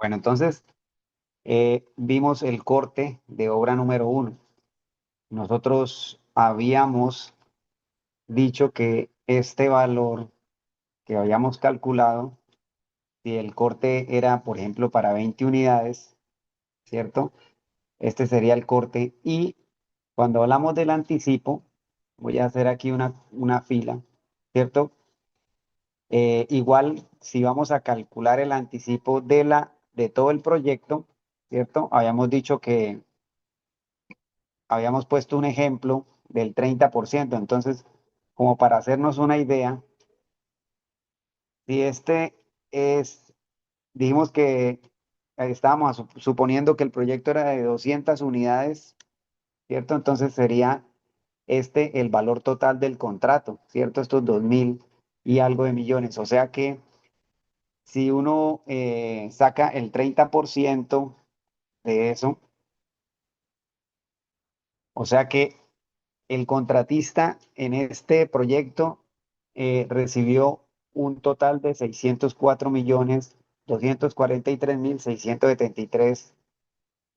Bueno, entonces vimos el corte de obra número uno. Nosotros habíamos dicho que este valor que habíamos calculado, si el corte era, por ejemplo, para 20 unidades, ¿cierto? Este sería el corte. Y cuando hablamos del anticipo, voy a hacer aquí una fila, ¿cierto? Igual, si vamos a calcular el anticipo de todo el proyecto, ¿cierto? Habíamos dicho que habíamos puesto un ejemplo del 30%. Entonces, como para hacernos una idea, si este es, dijimos que estábamos suponiendo que el proyecto era de 200 unidades, ¿cierto? Entonces sería este el valor total del contrato, ¿cierto? Estos 2.000 y algo de millones. O sea que si uno saca el 30% de eso, o sea que el contratista en este proyecto recibió un total de 604.243.673,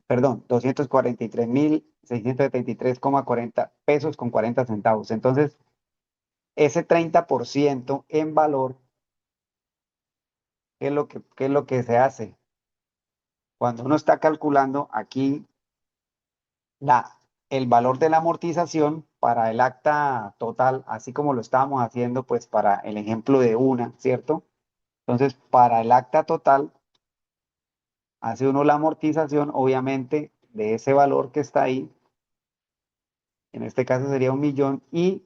perdón, 243.673,40 pesos con 40 centavos. Entonces, ese 30% en valor, ¿qué es lo que se hace? Cuando uno está calculando aquí la, el valor de la amortización para el acta total, así como lo estábamos haciendo pues para el ejemplo de una, ¿cierto? Entonces, para el acta total, hace uno la amortización, obviamente, de ese valor que está ahí, en este caso sería 1.000.000, y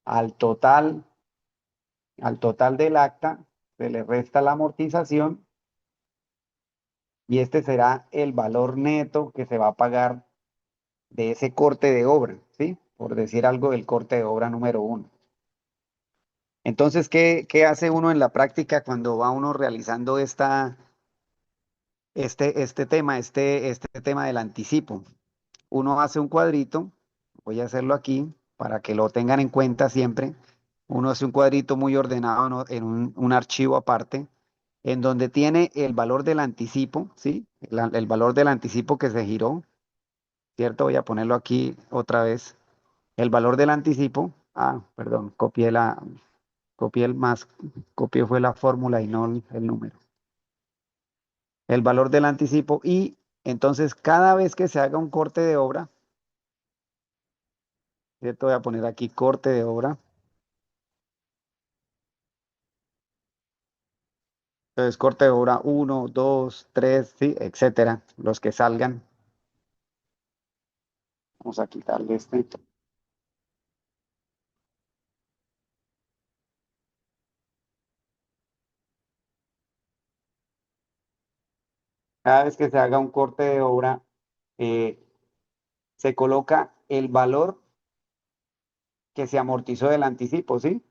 al total, al total del acta se le resta la amortización, y este será el valor neto que se va a pagar de ese corte de obra, ¿sí? Por decir algo del corte de obra número uno. Entonces, ¿qué hace uno en la práctica cuando va uno realizando este tema del anticipo? Uno hace un cuadrito, voy a hacerlo aquí para que lo tengan en cuenta siempre. Uno hace un cuadrito muy ordenado, ¿no?, en un archivo aparte, en donde tiene el valor del anticipo, ¿sí? El valor del anticipo que se giró, ¿cierto? Voy a ponerlo aquí otra vez. El valor del anticipo, perdón, copié el más, copié fue la fórmula y no el número. El valor del anticipo, y entonces cada vez que se haga un corte de obra, ¿cierto? Voy a poner aquí corte de obra. Entonces, corte de obra uno, 2, 3, sí, etcétera, los que salgan. Vamos a quitarle este. Cada vez que se haga un corte de obra, eh, se coloca el valor que se amortizó del anticipo, ¿sí?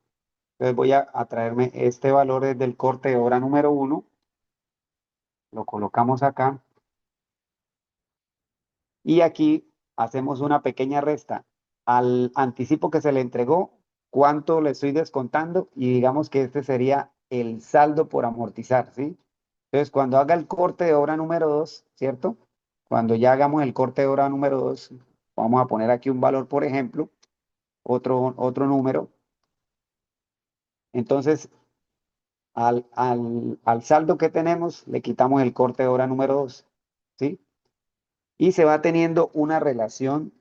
Entonces voy a traerme este valor desde el corte de obra número uno, lo colocamos acá, y aquí hacemos una pequeña resta al anticipo que se le entregó, cuánto le estoy descontando, y digamos que este sería el saldo por amortizar, ¿sí? Entonces, cuando haga el corte de obra número 2, ¿cierto? Cuando ya hagamos el corte de obra número 2, vamos a poner aquí un valor, por ejemplo, otro número. Entonces, al saldo que tenemos, le quitamos el corte de obra número 2, ¿sí? Y se va teniendo una relación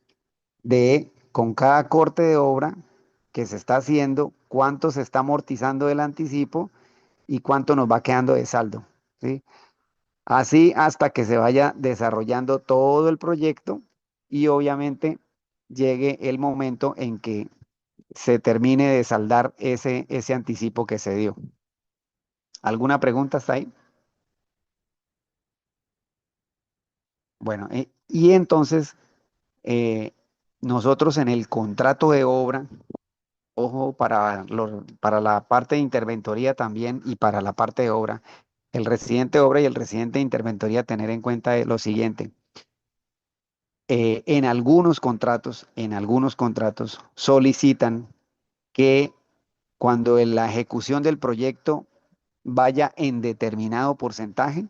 de, con cada corte de obra que se está haciendo, cuánto se está amortizando del anticipo y cuánto nos va quedando de saldo, ¿sí? Así hasta que se vaya desarrollando todo el proyecto y obviamente llegue el momento en que se termine de saldar ese anticipo que se dio. ¿Alguna pregunta hasta ahí? Bueno, y entonces eh, nosotros en el contrato de obra, ojo, para la parte de interventoría también y para la parte de obra, el residente de obra y el residente de interventoría, tener en cuenta lo siguiente. En algunos contratos solicitan que cuando en la ejecución del proyecto vaya en determinado porcentaje,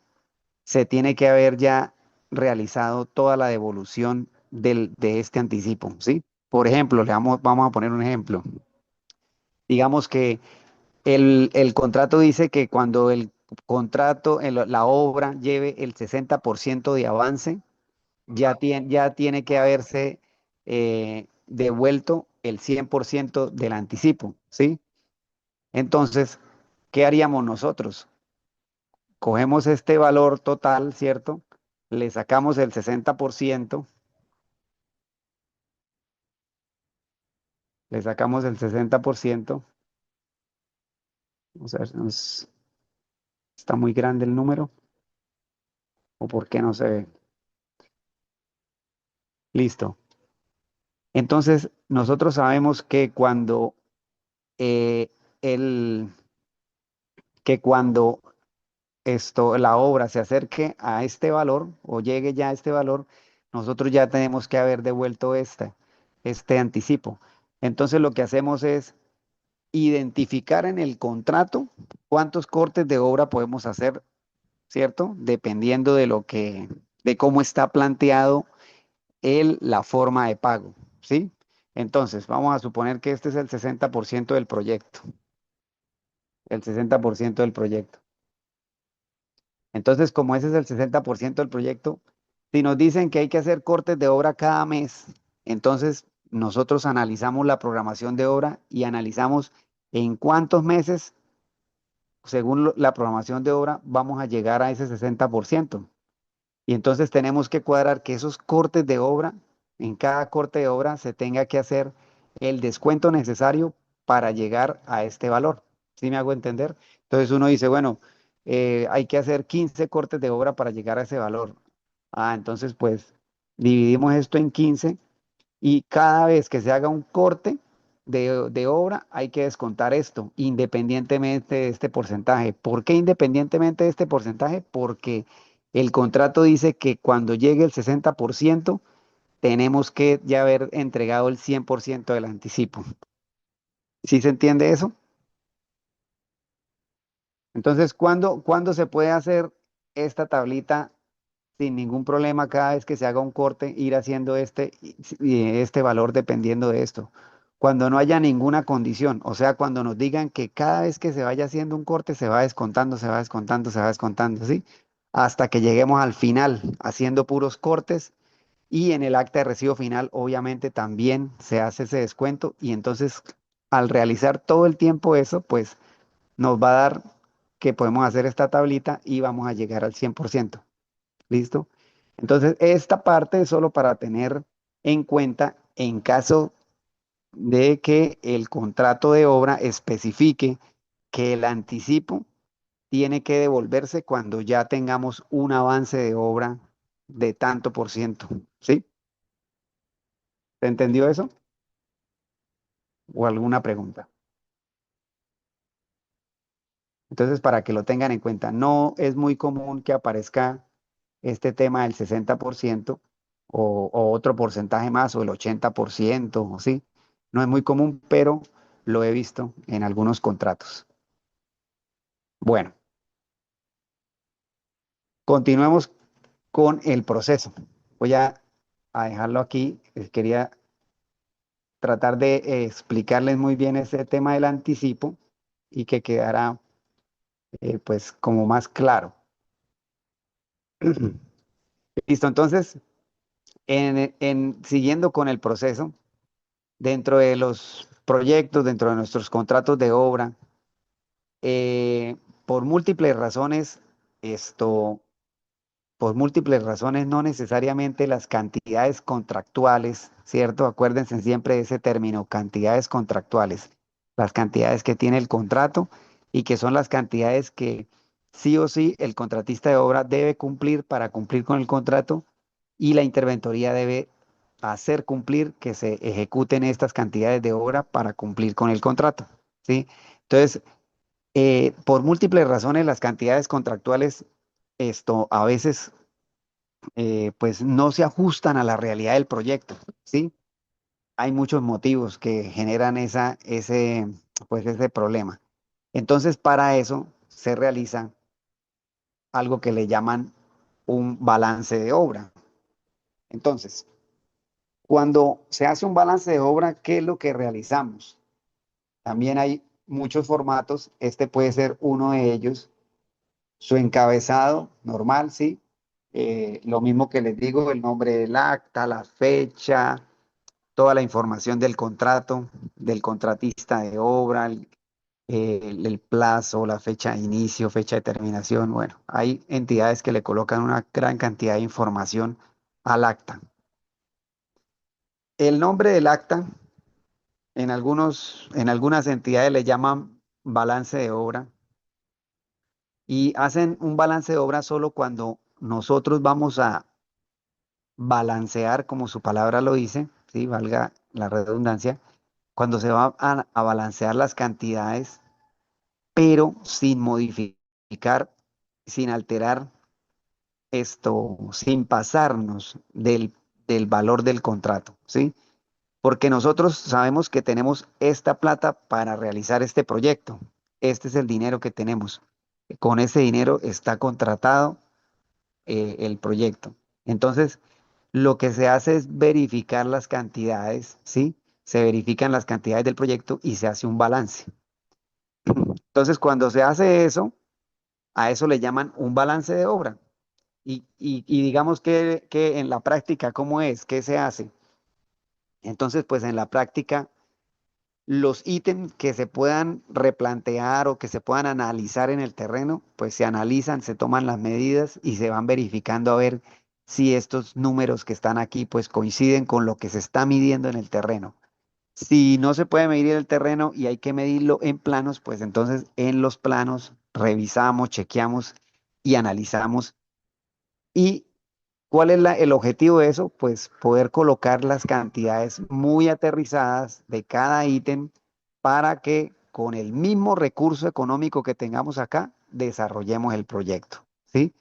se tiene que haber ya realizado toda la devolución de este anticipo, ¿sí? Por ejemplo, vamos a poner un ejemplo. Digamos que el contrato dice que cuando el contrato, la obra lleve el 60% de avance, ya tiene que haberse devuelto el 100% del anticipo, ¿sí? Entonces, ¿qué haríamos nosotros? Cogemos este valor total, ¿cierto? Le sacamos el 60%, le sacamos el 60%, o sea, está muy grande el número, ¿o por qué no se ve? Listo. Entonces, nosotros sabemos eh, el, que cuando la obra se acerque a este valor o llegue ya a este valor, nosotros ya tenemos que haber devuelto este anticipo. Entonces, lo que hacemos es identificar en el contrato cuántos cortes de obra podemos hacer, ¿cierto? Dependiendo de cómo está planteado la forma de pago, ¿sí? Entonces, vamos a suponer que este es el 60% del proyecto, el 60% del proyecto. Entonces, como ese es el 60% del proyecto, si nos dicen que hay que hacer cortes de obra cada mes, entonces nosotros analizamos la programación de obra y analizamos en cuántos meses, según la programación de obra, vamos a llegar a ese 60%. Y entonces tenemos que cuadrar que esos cortes de obra, en cada corte de obra se tenga que hacer el descuento necesario para llegar a este valor. ¿Sí me hago entender? Entonces uno dice, bueno, hay que hacer 15 cortes de obra para llegar a ese valor. Ah, entonces pues dividimos esto en 15 y cada vez que se haga un corte de obra hay que descontar esto, independientemente de este porcentaje. ¿Por qué independientemente de este porcentaje? Porque el contrato dice que cuando llegue el 60% tenemos que ya haber entregado el 100% del anticipo. ¿Sí se entiende eso? Entonces, ¿cuándo se puede hacer esta tablita sin ningún problema cada vez que se haga un corte, ir haciendo este valor dependiendo de esto? Cuando no haya ninguna condición, o sea, cuando nos digan que cada vez que se vaya haciendo un corte se va descontando, se va descontando, se va descontando, ¿sí? Hasta que lleguemos al final, haciendo puros cortes y en el acta de recibo final, obviamente, también se hace ese descuento y entonces al realizar todo el tiempo eso, pues nos va a dar que podemos hacer esta tablita y vamos a llegar al 100%. ¿Listo? Entonces, esta parte es solo para tener en cuenta en caso de que el contrato de obra especifique que el anticipo tiene que devolverse cuando ya tengamos un avance de obra de tanto por ciento. ¿Sí? ¿Se entendió eso? ¿O alguna pregunta? Entonces, para que lo tengan en cuenta, no es muy común que aparezca este tema del 60% o otro porcentaje más o el 80%, ¿sí? No es muy común, pero lo he visto en algunos contratos. Bueno, continuemos con el proceso. Voy a dejarlo aquí. Quería tratar de explicarles muy bien ese tema del anticipo y que quedara pues como más claro. Listo, entonces, siguiendo con el proceso, dentro de los proyectos, dentro de nuestros contratos de obra, eh, por múltiples razones, esto, por múltiples razones, no necesariamente las cantidades contractuales, ¿cierto? Acuérdense siempre de ese término, cantidades contractuales, las cantidades que tiene el contrato y que son las cantidades que sí o sí el contratista de obra debe cumplir para cumplir con el contrato y la interventoría debe hacer cumplir que se ejecuten estas cantidades de obra para cumplir con el contrato, ¿sí? Entonces, por múltiples razones, las cantidades contractuales, a veces, pues no se ajustan a la realidad del proyecto, ¿sí? Hay muchos motivos que generan pues ese problema. Entonces, para eso se realiza algo que le llaman un balance de obra. Entonces, cuando se hace un balance de obra, ¿qué es lo que realizamos? También hay muchos formatos, este puede ser uno de ellos. Su encabezado, normal, sí. Lo mismo que les digo, el nombre del acta, la fecha, toda la información del contrato, del contratista de obra, el plazo, la fecha de inicio, fecha de terminación. Bueno, hay entidades que le colocan una gran cantidad de información al acta. El nombre del acta, en algunas entidades le llaman balance de obra y hacen un balance de obra solo cuando nosotros vamos a balancear, como su palabra lo dice, ¿sí? Valga la redundancia, cuando se va a balancear las cantidades, pero sin modificar, sin alterar esto, sin pasarnos del valor del contrato, ¿sí? Porque nosotros sabemos que tenemos esta plata para realizar este proyecto. Este es el dinero que tenemos. Con ese dinero está contratado el proyecto. Entonces, lo que se hace es verificar las cantidades, ¿sí? Se verifican las cantidades del proyecto y se hace un balance. Entonces, cuando se hace eso, a eso le llaman un balance de obra. Y digamos que en la práctica, ¿cómo es? ¿Qué se hace? Entonces, pues en la práctica, los ítems que se puedan replantear o que se puedan analizar en el terreno, pues se analizan, se toman las medidas y se van verificando a ver si estos números que están aquí, pues coinciden con lo que se está midiendo en el terreno. Si no se puede medir el terreno y hay que medirlo en planos, pues entonces en los planos revisamos, chequeamos y analizamos. ¿Y cuál es el objetivo de eso? Pues poder colocar las cantidades muy aterrizadas de cada ítem para que con el mismo recurso económico que tengamos acá, desarrollemos el proyecto, ¿sí?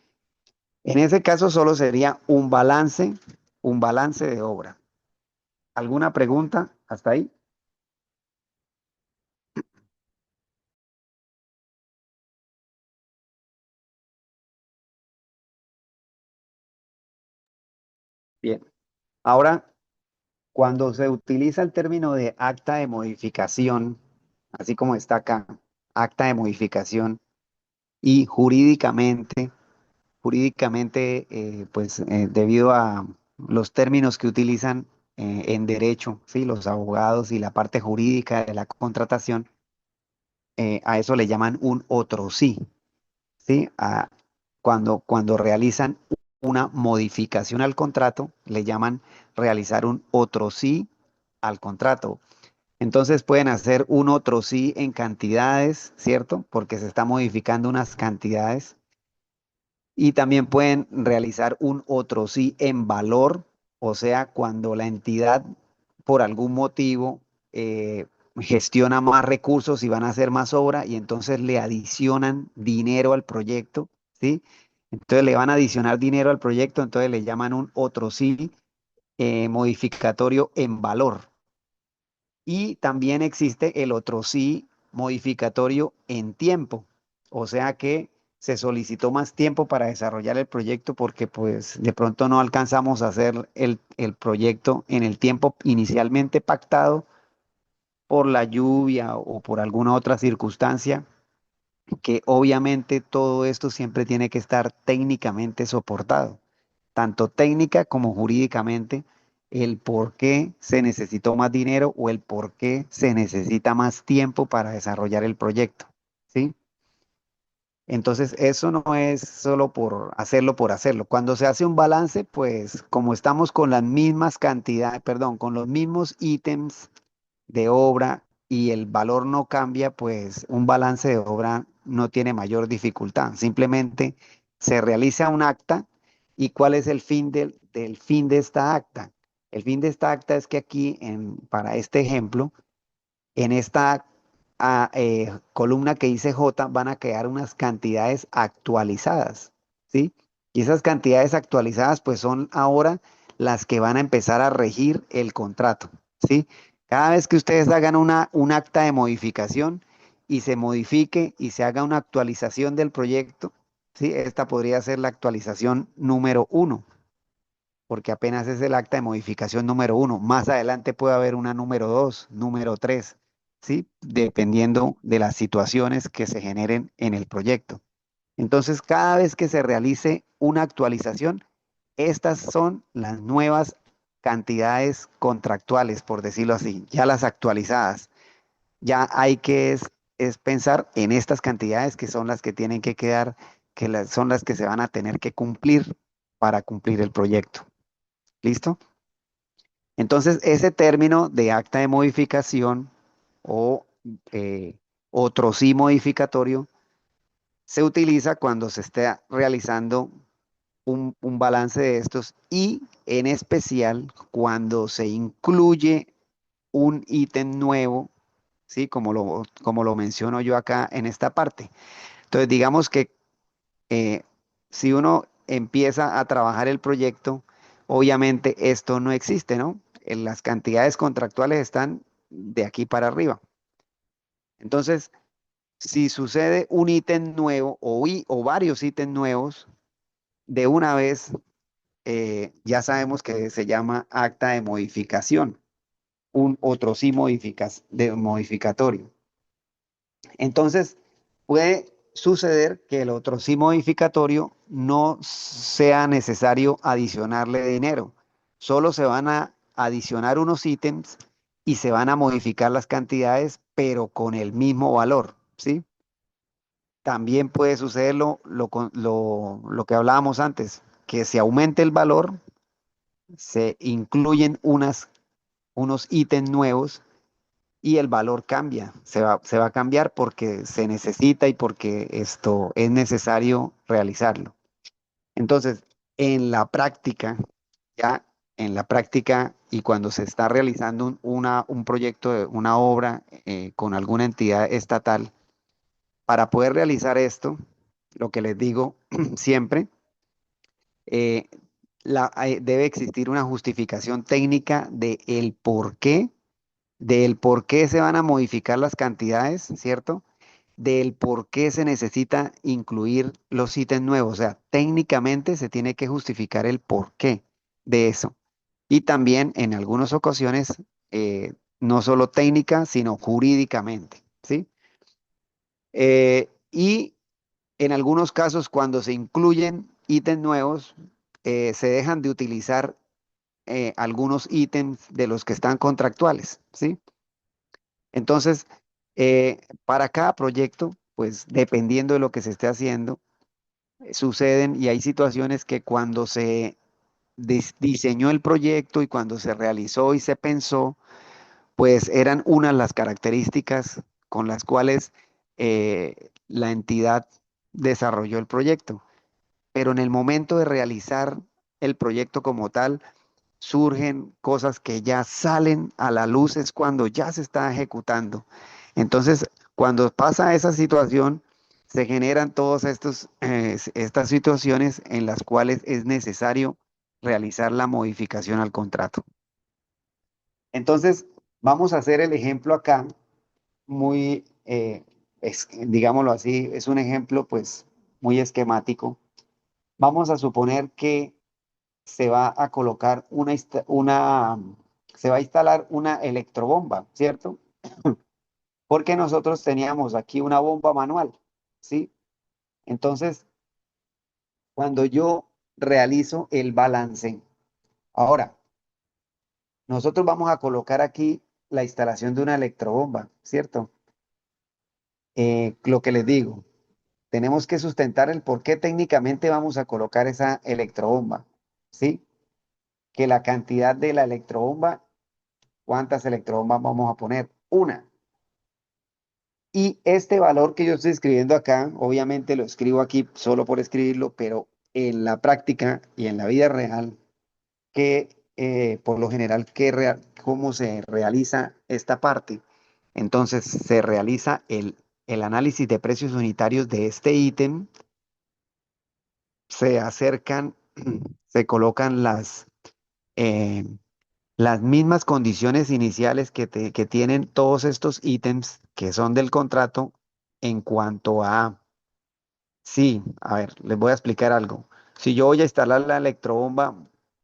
En ese caso solo sería un balance de obra. ¿Alguna pregunta hasta ahí? Bien. Ahora, cuando se utiliza el término de acta de modificación, así como está acá, acta de modificación, y jurídicamente, pues debido a los términos que utilizan en derecho, ¿sí? Los abogados y la parte jurídica de la contratación, a eso le llaman un otro sí, ¿sí? Cuando realizan una modificación al contrato, le llaman realizar un otro sí al contrato. Entonces pueden hacer un otro sí en cantidades, ¿cierto? Porque se está modificando unas cantidades. Y también pueden realizar un otro sí en valor, o sea, cuando la entidad por algún motivo gestiona más recursos y van a hacer más obra y entonces le adicionan dinero al proyecto, ¿sí? Entonces le van a adicionar dinero al proyecto, entonces le llaman un otro sí modificatorio en valor. Y también existe el otro sí modificatorio en tiempo. O sea que se solicitó más tiempo para desarrollar el proyecto porque pues de pronto no alcanzamos a hacer el proyecto en el tiempo inicialmente pactado por la lluvia o por alguna otra circunstancia, que obviamente todo esto siempre tiene que estar técnicamente soportado tanto técnica como jurídicamente, el por qué se necesitó más dinero o el por qué se necesita más tiempo para desarrollar el proyecto, ¿sí? Entonces, eso no es solo por hacerlo. Cuando se hace un balance, pues como estamos con las mismas cantidades, perdón, con los mismos ítems de obra y el valor no cambia, pues un balance de obra no tiene mayor dificultad. Simplemente se realiza un acta y cuál es el fin del fin de esta acta. El fin de esta acta es que aquí, para este ejemplo, en esta columna que dice J van a quedar unas cantidades actualizadas, ¿sí? Y esas cantidades actualizadas pues son ahora las que van a empezar a regir el contrato, ¿sí? Cada vez que ustedes hagan un acta de modificación y se modifique y se haga una actualización del proyecto, ¿sí? Esta podría ser la actualización número uno, porque apenas es el acta de modificación número uno. Más adelante puede haber una número dos, número tres, ¿sí? Dependiendo de las situaciones que se generen en el proyecto. Entonces, cada vez que se realice una actualización, estas son las nuevas cantidades contractuales, por decirlo así, ya las actualizadas. Ya hay que es pensar en estas cantidades que son las que tienen que quedar, son las que se van a tener que cumplir para cumplir el proyecto. ¿Listo? Entonces, ese término de acta de modificación o eh, otro sí modificatorio se utiliza cuando se esté realizando un balance de estos y en especial cuando se incluye un ítem nuevo, ¿sí? Como lo menciono yo acá en esta parte. Entonces, digamos que eh, si uno empieza a trabajar el proyecto, obviamente esto no existe, ¿no? Las cantidades contractuales están de aquí para arriba. Entonces, si sucede un ítem nuevo o varios ítems nuevos, de una vez ya sabemos que se llama acta de modificación, un otro sí de modificatorio. Entonces, puede suceder que el otro sí modificatorio no sea necesario adicionarle dinero. Solo se van a adicionar unos ítems y se van a modificar las cantidades, pero con el mismo valor, ¿sí? También puede suceder lo que hablábamos antes, que se aumente el valor, se incluyen unos ítems nuevos y el valor cambia, se va a cambiar porque se necesita y porque esto es necesario realizarlo. Entonces, en la práctica, ya en la práctica y cuando se está realizando un proyecto, una obra con alguna entidad estatal, para poder realizar esto, lo que les digo siempre, eh, debe existir una justificación técnica de el por qué, del por qué se van a modificar las cantidades, ¿cierto? Del por qué se necesita incluir los ítems nuevos. O sea, técnicamente se tiene que justificar el por qué de eso. Y también en algunas ocasiones, no solo técnica, sino jurídicamente, ¿sí? Y en algunos casos, cuando se incluyen ítems nuevos, se dejan de utilizar algunos ítems de los que están contractuales, ¿sí? Entonces, para cada proyecto, pues dependiendo de lo que se esté haciendo, suceden y hay situaciones que cuando se diseñó el proyecto y cuando se realizó y se pensó, pues eran unas las características con las cuales la entidad desarrolló el proyecto. Pero en el momento de realizar el proyecto como tal, surgen cosas que ya salen a la luz, es cuando ya se está ejecutando. Entonces, cuando pasa esa situación, se generan todas estas situaciones en las cuales es necesario realizar la modificación al contrato. Entonces, vamos a hacer el ejemplo acá, muy, digámoslo así, es un ejemplo pues muy esquemático. Vamos a suponer que se va a colocar se va a instalar una electrobomba, ¿cierto? Porque nosotros teníamos aquí una bomba manual, ¿sí? Entonces, cuando yo realizo el balance, ahora, nosotros vamos a colocar aquí la instalación de una electrobomba, ¿cierto? Lo que les digo, tenemos que sustentar el por qué técnicamente vamos a colocar esa electrobomba, ¿sí? Que la cantidad de la electrobomba, ¿cuántas electrobombas vamos a poner? Una. Y este valor que yo estoy escribiendo acá, obviamente lo escribo aquí solo por escribirlo, pero en la práctica y en la vida real, que por lo general, ¿cómo se realiza esta parte? Entonces se realiza el análisis de precios unitarios de este ítem, se acercan, se colocan eh, las mismas condiciones iniciales que tienen todos estos ítems que son del contrato en cuanto a Sí, a ver, les voy a explicar algo. Si yo voy a instalar la electrobomba,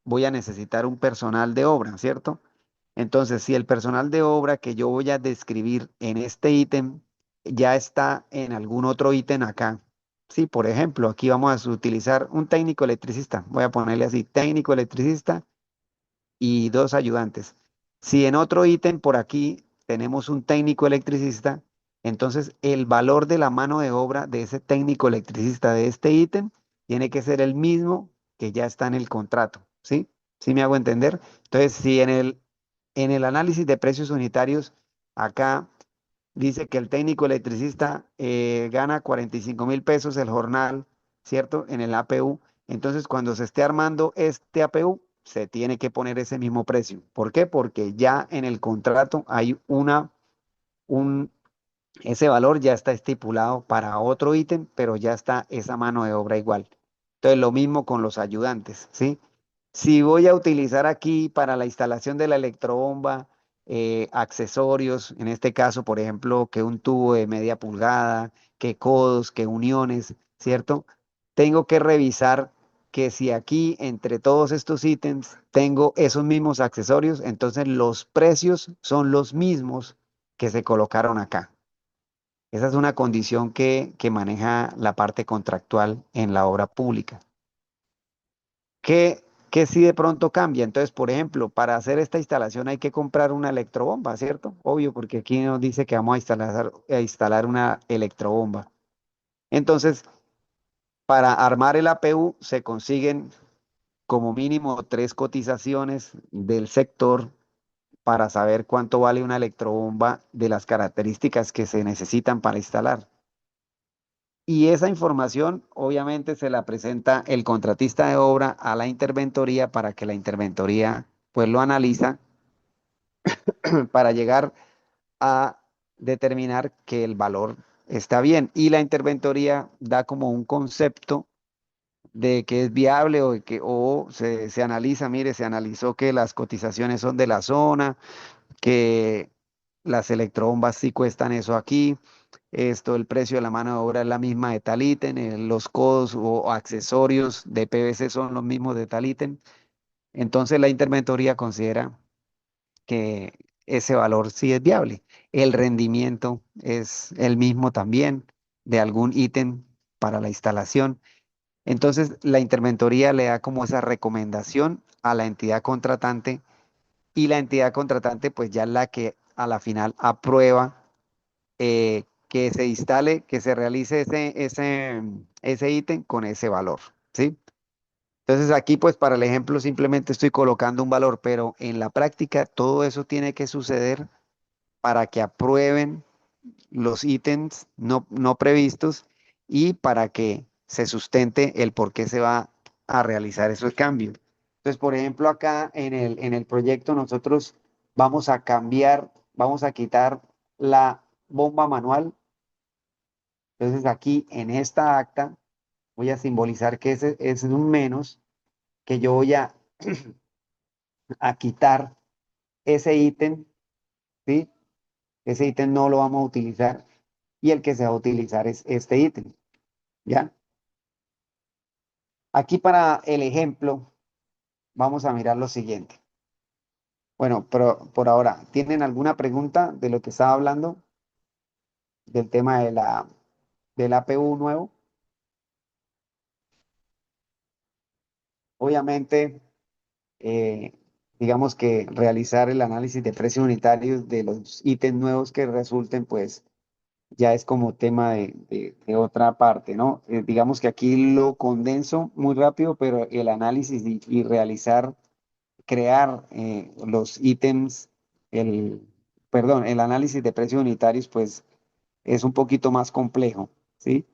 voy a necesitar un personal de obra, ¿cierto? Entonces, si el personal de obra que yo voy a describir en este ítem ya está en algún otro ítem acá. Sí, por ejemplo, aquí vamos a utilizar un técnico electricista. Voy a ponerle así, técnico electricista y dos ayudantes. Si en otro ítem por aquí tenemos un técnico electricista, entonces el valor de la mano de obra de ese técnico electricista de este ítem tiene que ser el mismo que ya está en el contrato, ¿sí? ¿Sí me hago entender? Entonces, si en el análisis de precios unitarios, acá dice que el técnico electricista gana 45.000 pesos el jornal, ¿cierto? En el APU. Entonces, cuando se esté armando este APU, se tiene que poner ese mismo precio. ¿Por qué? Porque ya en el contrato hay un, ese valor ya está estipulado para otro ítem, pero ya está esa mano de obra igual. Entonces, lo mismo con los ayudantes, ¿sí? Si voy a utilizar aquí para la instalación de la electrobomba, accesorios, en este caso, por ejemplo, que un tubo de media pulgada, que codos, que uniones, ¿cierto? Tengo que revisar que si aquí entre todos estos ítems tengo esos mismos accesorios, entonces los precios son los mismos que se colocaron acá. Esa es una condición que maneja la parte contractual en la obra pública. ¿Qué si de pronto cambia? Entonces, por ejemplo, para hacer esta instalación hay que comprar una electrobomba, ¿cierto? Obvio, porque aquí nos dice que vamos a instalar una electrobomba. Entonces, para armar el APU se consiguen como mínimo tres cotizaciones del sector para saber cuánto vale una electrobomba de las características que se necesitan para instalar. Y esa información obviamente se la presenta el contratista de obra a la interventoría para que la interventoría pues lo analiza para llegar a determinar que el valor está bien. Y la interventoría da como un concepto de que es viable o, se analiza, mire, se analizó que las cotizaciones son de la zona, que las electrobombas sí cuestan eso aquí, esto, el precio de la mano de obra es la misma de tal ítem, los codos o accesorios de PVC son los mismos de tal ítem. Entonces la interventoría considera que ese valor sí es viable. El rendimiento es el mismo también de algún ítem para la instalación. Entonces la interventoría le da como esa recomendación a la entidad contratante y la entidad contratante pues ya es la que a la final aprueba que se instale, que se realice ese ítem con ese valor, ¿sí? Entonces aquí pues para el ejemplo simplemente estoy colocando un valor, pero en la práctica todo eso tiene que suceder para que aprueben los ítems no previstos y para que se sustente el por qué se va a realizar esos cambios. Entonces, por ejemplo, acá en el proyecto nosotros vamos a cambiar, vamos a quitar la bomba manual. Entonces, aquí en esta acta voy a simbolizar que ese es un menos, que yo voy a quitar ese ítem, ¿sí? Ese ítem no lo vamos a utilizar y el que se va a utilizar es este ítem, ¿ya? Aquí para el ejemplo vamos a mirar lo siguiente. Bueno, pero por ahora, ¿tienen alguna pregunta de lo que estaba hablando? Del tema del APU nuevo. Obviamente, eh, digamos que realizar el análisis de precios unitarios de los ítems nuevos que resulten, pues ya es como tema de otra parte, ¿no? Digamos que aquí lo condenso muy rápido, pero el análisis y realizar, crear los ítems, perdón, el análisis de precios unitarios, pues es un poquito más complejo, ¿sí?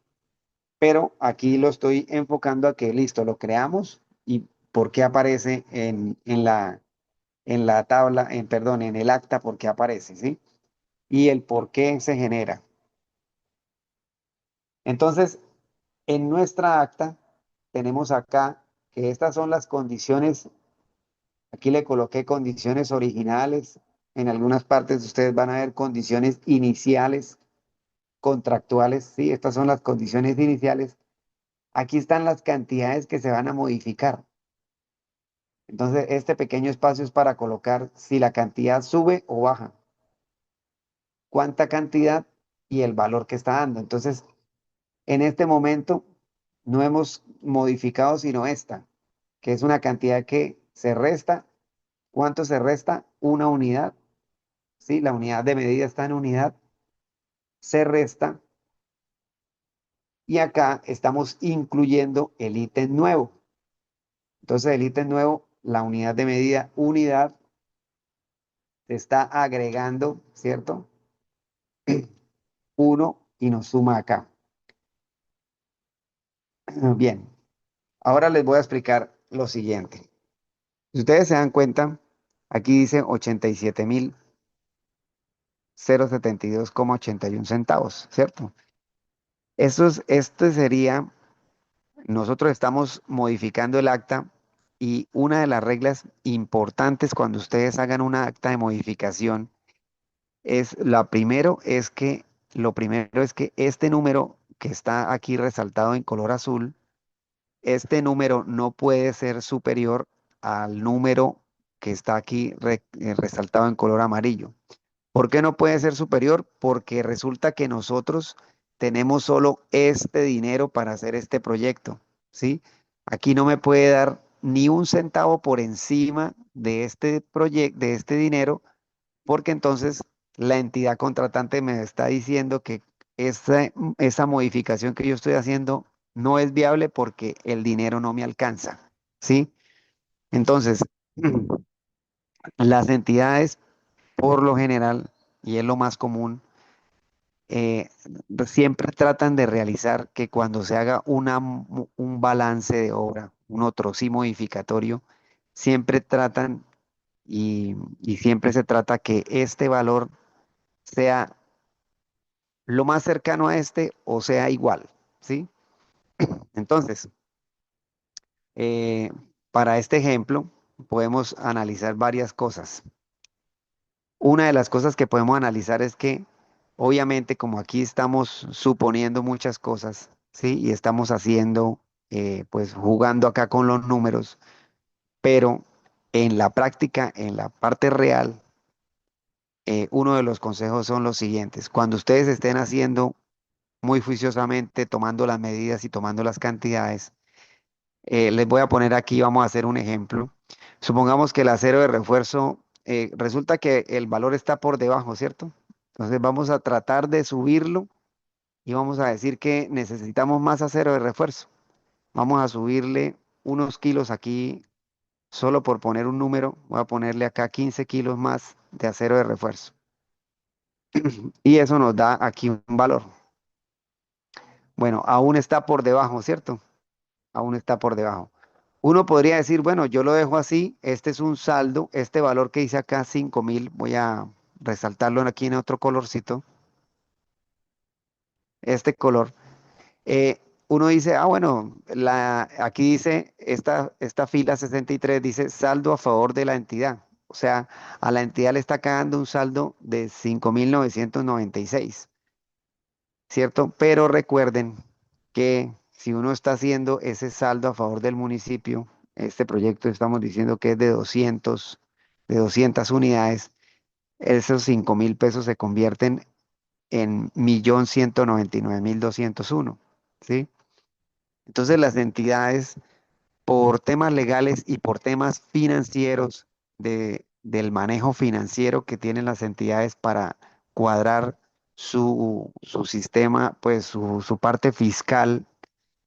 Pero aquí lo estoy enfocando a que, listo, lo creamos y por qué aparece en la tabla, perdón, en el acta, por qué aparece, ¿sí? Y el por qué se genera. Entonces, en nuestra acta tenemos acá que estas son las condiciones. Aquí le coloqué condiciones originales. En algunas partes ustedes van a ver condiciones iniciales, contractuales. Sí, estas son las condiciones iniciales. aquí están las cantidades que se van a modificar. Entonces, este pequeño espacio es para colocar si la cantidad sube o baja, cuánta cantidad y el valor que está dando. Entonces, en este momento no hemos modificado sino esta, que es una cantidad que se resta. ¿Cuánto se resta? Una unidad. ¿Sí? La unidad de medida está en unidad, se resta y acá estamos incluyendo el ítem nuevo. Entonces, el ítem nuevo, la unidad de medida, unidad, se está agregando, ¿cierto? Uno y nos suma acá. Bien, ahora les voy a explicar lo siguiente. Si ustedes se dan cuenta, aquí dice 87.072,81 centavos, ¿cierto? Este sería, nosotros estamos modificando el acta y una de las reglas importantes cuando ustedes hagan una acta de modificación es, lo primero es que este número que está aquí resaltado en color azul, este número no puede ser superior al número que está aquí resaltado en color amarillo. ¿Por qué no puede ser superior? Porque resulta que nosotros tenemos solo este dinero para hacer este proyecto, ¿sí? Aquí no me puede dar ni un centavo por encima de este proyecto, de este dinero, porque entonces la entidad contratante me está diciendo que esa modificación que yo estoy haciendo no es viable porque el dinero no me alcanza, ¿sí? Entonces, las entidades, por lo general, y es lo más común, eh, siempre tratan de realizar que cuando se haga un balance de obra, un otro sí modificatorio, siempre tratan y siempre se trata que este valor sea lo más cercano a este o sea igual, ¿sí? Entonces, eh, para este ejemplo, podemos analizar varias cosas. Una de las cosas que podemos analizar es que, obviamente, como aquí estamos suponiendo muchas cosas, ¿sí? Y estamos haciendo, pues jugando acá con los números, pero en la práctica, en la parte real, uno de los consejos son los siguientes. Cuando ustedes estén haciendo muy juiciosamente, tomando las medidas y tomando las cantidades, les voy a poner aquí, vamos a hacer un ejemplo. Supongamos que el acero de refuerzo, resulta que el valor está por debajo, ¿cierto? Entonces vamos a tratar de subirlo y vamos a decir que necesitamos más acero de refuerzo. Vamos a subirle unos kilos aquí, solo por poner un número, voy a ponerle acá 15 kilos más de acero de refuerzo. Y eso nos da aquí un valor. Bueno, aún está por debajo, ¿cierto? Aún está por debajo. Uno podría decir, bueno, yo lo dejo así, este es un saldo, este valor que hice acá, 5.000, voy a resaltarlo aquí en otro colorcito, este color. Uno dice, ah, bueno, aquí dice, esta fila 63 dice saldo a favor de la entidad. O sea, a la entidad le está cagando un saldo de 5.996, ¿cierto? Pero recuerden que si uno está haciendo ese saldo a favor del municipio, este proyecto estamos diciendo que es de 200 unidades, esos 5.000 pesos se convierten en 1.199.201, ¿sí? Entonces las entidades, por temas legales y por temas financieros, del manejo financiero que tienen las entidades para cuadrar su sistema, pues su parte fiscal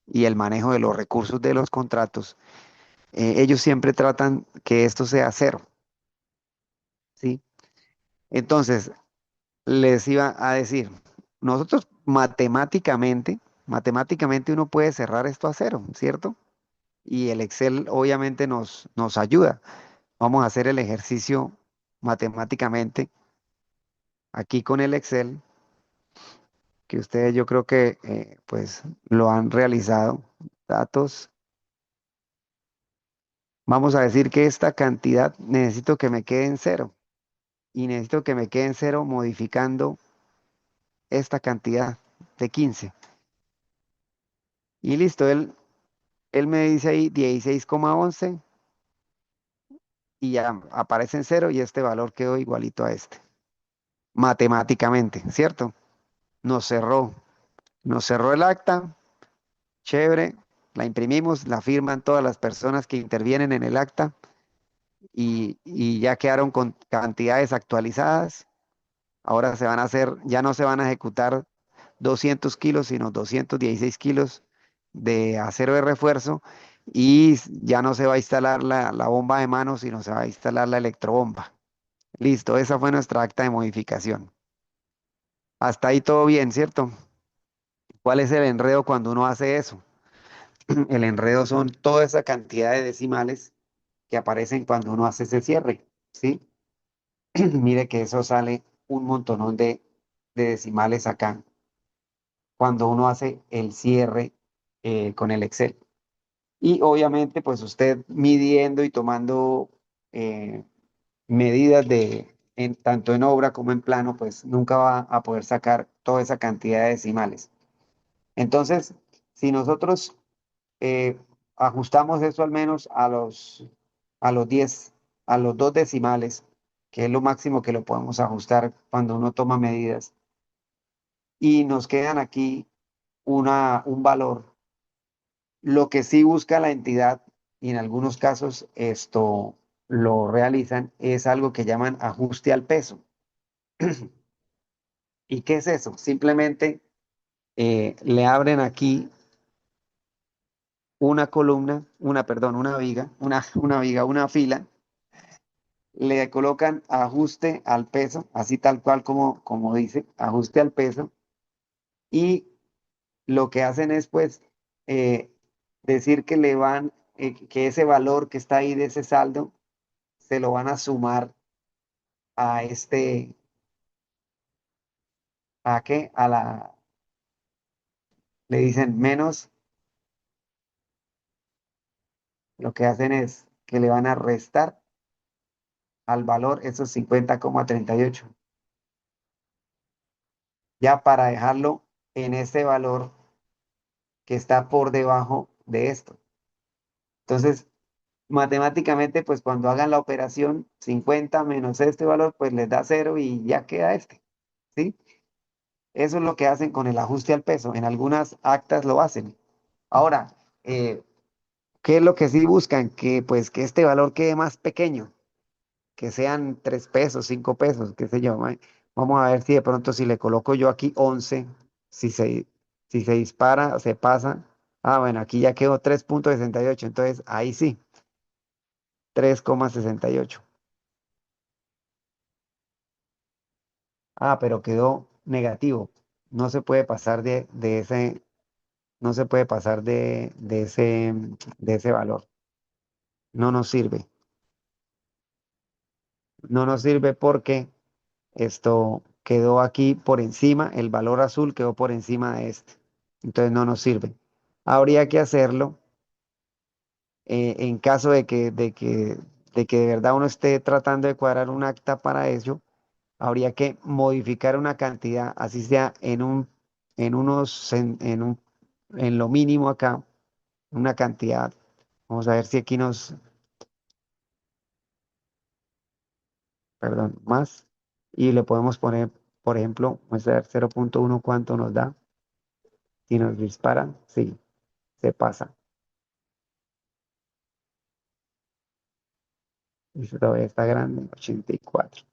y el manejo de los recursos de los contratos, ellos siempre tratan que esto sea cero, ¿sí? Entonces, les iba a decir, nosotros matemáticamente uno puede cerrar esto a cero, ¿cierto? Y el Excel obviamente nos ayuda. Vamos a hacer el ejercicio matemáticamente aquí con el Excel, que ustedes yo creo que pues lo han realizado. Datos. Vamos a decir que esta cantidad necesito que me quede en cero y necesito que me quede en cero modificando esta cantidad de 15. Y listo, Él me dice ahí 16,11 y ya aparece en cero y este valor quedó igualito a este, matemáticamente, ¿cierto? Nos cerró, nos cerró el acta, chévere, la imprimimos, la firman todas las personas que intervienen en el acta y ya quedaron con cantidades actualizadas. Ahora se van a hacer, ya no se van a ejecutar 200 kilos, sino 216 kilos de acero de refuerzo y ya no se va a instalar la bomba de mano, sino se va a instalar la electrobomba. Listo, esa fue nuestra acta de modificación. Hasta ahí todo bien, ¿cierto? ¿Cuál es el enredo cuando uno hace eso? El enredo son toda esa cantidad de decimales que aparecen cuando uno hace ese cierre, ¿sí? Mire que eso sale un montonón de decimales acá cuando uno hace el cierre con el Excel. Y obviamente, pues usted midiendo y tomando eh, medidas tanto en obra como en plano, pues nunca va a poder sacar toda esa cantidad de decimales. Entonces, si nosotros eh, ajustamos eso al menos a los 10, a los dos decimales, que es lo máximo que lo podemos ajustar cuando uno toma medidas, y nos quedan aquí un valor. Lo que sí busca la entidad, y en algunos casos esto lo realizan, es algo que llaman ajuste al peso. ¿Y qué es eso? Simplemente le abren aquí una columna, perdón, una viga, una viga, una fila, le colocan ajuste al peso, así tal cual como dice, ajuste al peso, y lo que hacen es pues decir que que ese valor que está ahí de ese saldo, se lo van a sumar a ¿a qué? Le dicen menos, lo que hacen es que le van a restar al valor esos 50,38 ya para dejarlo en ese valor que está por debajo de esto. Entonces, matemáticamente, pues cuando hagan la operación, 50 menos este valor, pues les da cero y ya queda este, ¿sí? Eso es lo que hacen con el ajuste al peso. En algunas actas lo hacen. Ahora, ¿qué es lo que sí buscan? Que pues que este valor quede más pequeño, que sean 3 pesos, 5 pesos, qué sé yo. Vamos a ver si de pronto si le coloco yo aquí 11, si se, si se dispara, se pasa. Ah, bueno, aquí ya quedó 3,68, entonces ahí sí, 3,68. Ah, pero quedó negativo. No se puede pasar de ese, no se puede pasar de ese valor. No nos sirve. No nos sirve porque esto quedó aquí por encima, el valor azul quedó por encima de este. Entonces no nos sirve. Habría que hacerlo en caso de que de verdad uno esté tratando de cuadrar un acta para ello, habría que modificar una cantidad, así sea en lo mínimo acá, una cantidad. Vamos a ver si aquí perdón, más. Y le podemos poner, por ejemplo, vamos a ver 0,1 cuánto nos da. Si nos disparan, sí, se pasa. Eso todavía está grande, 84.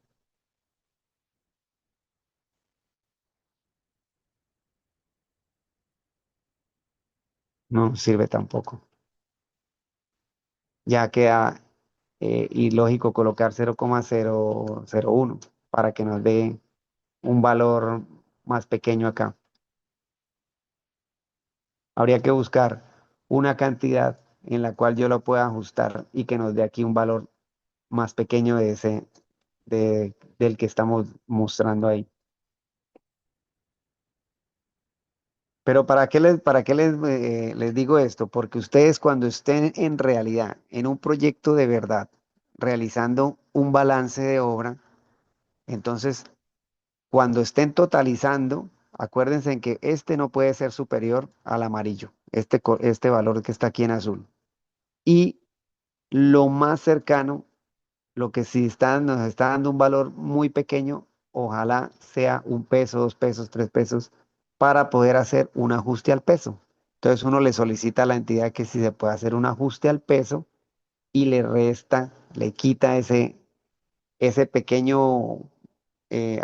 No nos sirve tampoco. Ya queda ilógico colocar 0,001 para que nos dé un valor más pequeño acá. Habría que buscar una cantidad en la cual yo lo pueda ajustar y que nos dé aquí un valor más pequeño del que estamos mostrando ahí. Pero ¿para qué les digo esto? Porque ustedes cuando estén en realidad, en un proyecto de verdad, realizando un balance de obra, entonces cuando estén totalizando, Acuérdense en que este no puede ser superior al amarillo, este valor que está aquí en azul. Y lo más cercano, lo que si nos está dando un valor muy pequeño, ojalá sea 1 peso, 2 pesos, 3 pesos, para poder hacer un ajuste al peso. Entonces uno le solicita a la entidad que si se puede hacer un ajuste al peso y le resta, le quita ese pequeño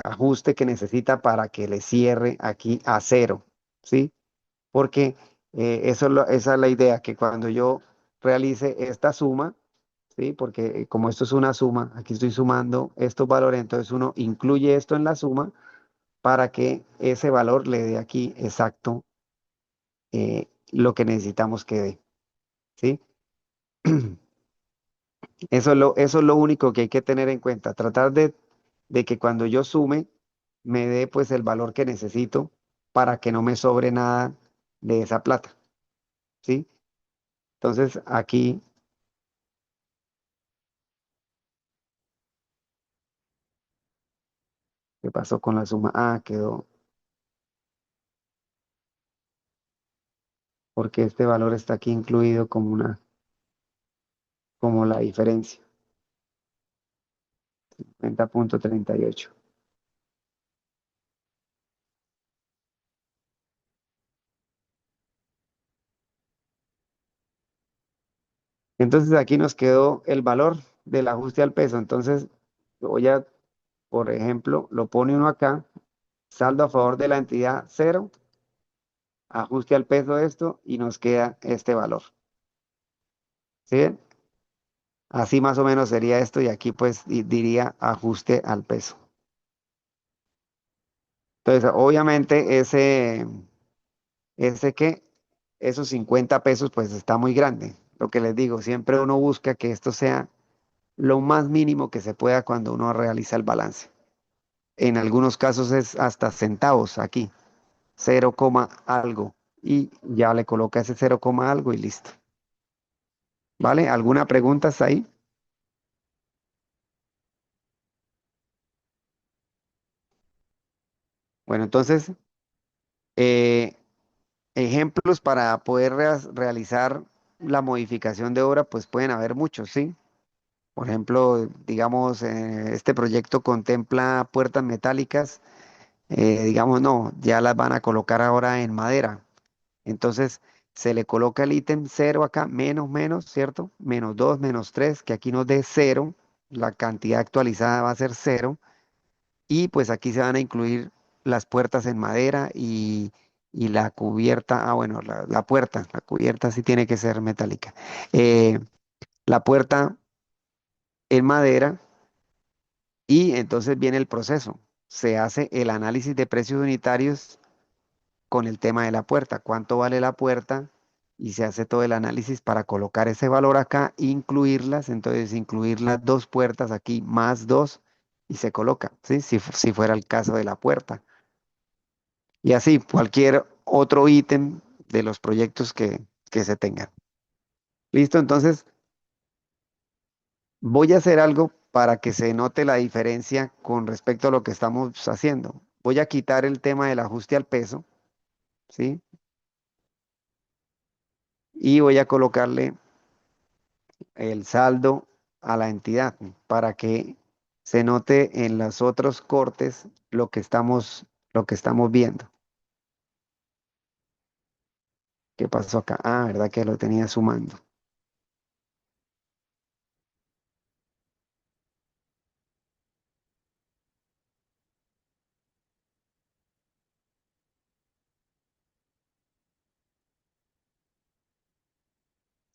ajuste que necesita para que le cierre aquí a cero, ¿sí? Porque esa es la idea, que cuando yo realice esta suma, ¿sí? Porque como esto es una suma, aquí estoy sumando estos valores, entonces uno incluye esto en la suma para que ese valor le dé aquí exacto lo que necesitamos que dé, ¿sí? Eso es lo único que hay que tener en cuenta, tratar de que cuando yo sume me dé pues el valor que necesito para que no me sobre nada de esa plata, ¿sí? Entonces aquí, ¿qué pasó con la suma? Ah, quedó, porque este valor está aquí incluido como la diferencia, 30,38. Entonces aquí nos quedó el valor del ajuste al peso. Entonces voy a, por ejemplo, lo pone uno acá, saldo a favor de la entidad cero, ajuste al peso de esto y nos queda este valor. ¿Sí ven? Así más o menos sería esto y aquí pues diría ajuste al peso. Entonces, obviamente ese que, esos 50 pesos pues está muy grande. Lo que les digo, siempre uno busca que esto sea lo más mínimo que se pueda cuando uno realiza el balance. En algunos casos es hasta centavos aquí, 0, algo. Y ya le coloca ese 0, algo y listo. ¿Vale? ¿Alguna pregunta hasta ahí? Bueno, entonces, eh, ejemplos para poder realizar la modificación de obra, pues pueden haber muchos, ¿sí? Por ejemplo, digamos, este proyecto contempla puertas metálicas, digamos, no, ya las van a colocar ahora en madera. Entonces, se le coloca el ítem cero acá, menos, menos, ¿cierto? -2, -3, que aquí nos dé cero, la cantidad actualizada va a ser cero, y pues aquí se van a incluir las puertas en madera y la cubierta, bueno, la cubierta sí tiene que ser metálica. Eh, la puerta en madera y entonces viene el proceso. Se hace el análisis de precios unitarios con el tema de la puerta, cuánto vale la puerta y se hace todo el análisis para colocar ese valor acá, incluirlas, entonces incluir las dos puertas aquí más dos y se coloca, ¿sí? Si fuera el caso de la puerta. Y así cualquier otro ítem de los proyectos que se tengan. Listo, entonces voy a hacer algo para que se note la diferencia con respecto a lo que estamos haciendo. Voy a quitar el tema del ajuste al peso, ¿sí? Y voy a colocarle el saldo a la entidad para que se note en los otros cortes lo que estamos viendo. ¿Qué pasó acá? Ah, ¿verdad que lo tenía sumando?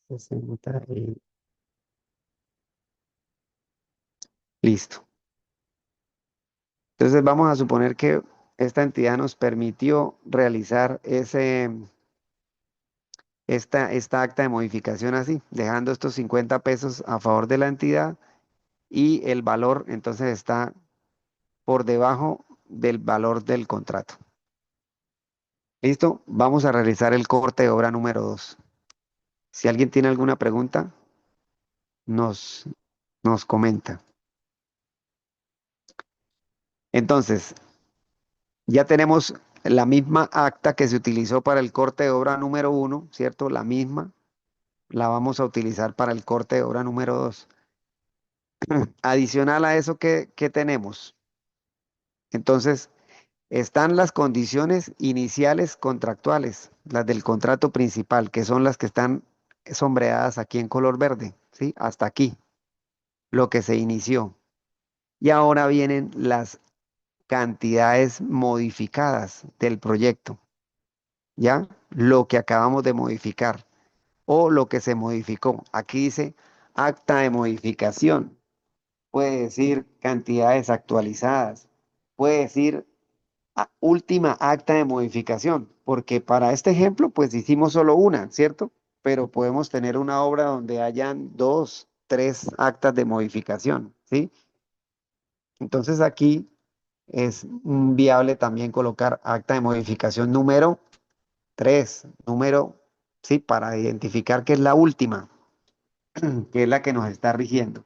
60 y listo. Entonces vamos a suponer que esta entidad nos permitió realizar esta acta de modificación así, dejando estos 50 pesos a favor de la entidad y el valor entonces está por debajo del valor del contrato. ¿Listo? Vamos a realizar el corte de obra número 2. Si alguien tiene alguna pregunta, nos, nos comenta. Entonces, ya tenemos la misma acta que se utilizó para el corte de obra número uno, ¿cierto? La misma la vamos a utilizar para el corte de obra número 2. Adicional a eso, ¿qué tenemos? Entonces, están las condiciones iniciales contractuales, las del contrato principal, que son las que están sombreadas aquí en color verde, ¿sí? Hasta aquí, lo que se inició. Y ahora vienen las cantidades modificadas del proyecto, ¿ya? Lo que acabamos de modificar o lo que se modificó. Aquí dice acta de modificación. Puede decir cantidades actualizadas. Puede decir última acta de modificación, porque para este ejemplo, pues hicimos solo una, ¿cierto? Pero podemos tener una obra donde hayan dos, tres actas de modificación, ¿sí? Entonces aquí es viable también colocar acta de modificación número 3, número, sí, para identificar que es la última, que es la que nos está rigiendo.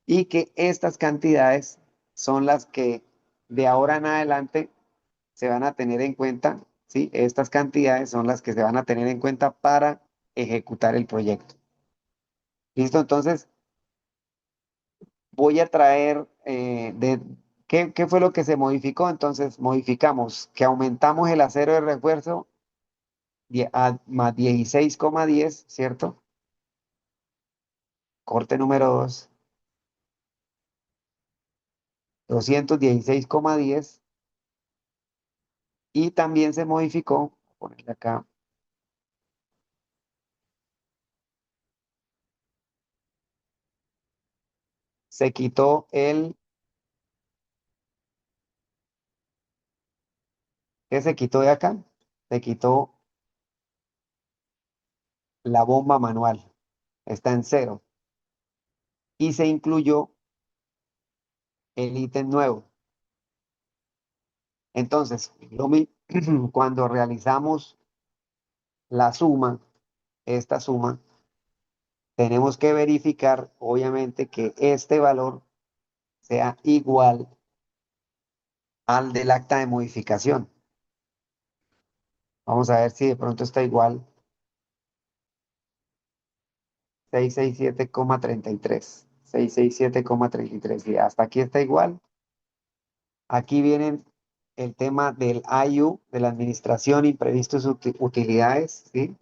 Y que estas cantidades son las que de ahora en adelante se van a tener en cuenta, ¿sí? Estas cantidades son las que se van a tener en cuenta para ejecutar el proyecto. ¿Listo? Entonces, voy a traer ¿qué fue lo que se modificó? Entonces, modificamos que aumentamos el acero de refuerzo más 16,10, ¿cierto? Corte número 2, 216,10. Y también se modificó, voy a ponerle acá, se quitó ¿qué se quitó de acá? Se quitó la bomba manual, está en cero. Y se incluyó el ítem nuevo. Entonces, cuando realizamos la suma, esta suma, tenemos que verificar, obviamente, que este valor sea igual al del acta de modificación. Vamos a ver si de pronto está igual. 667,33. 667,33. Y hasta aquí está igual. Aquí vienen el tema del IU, de la Administración Imprevistos Utilidades, ¿sí?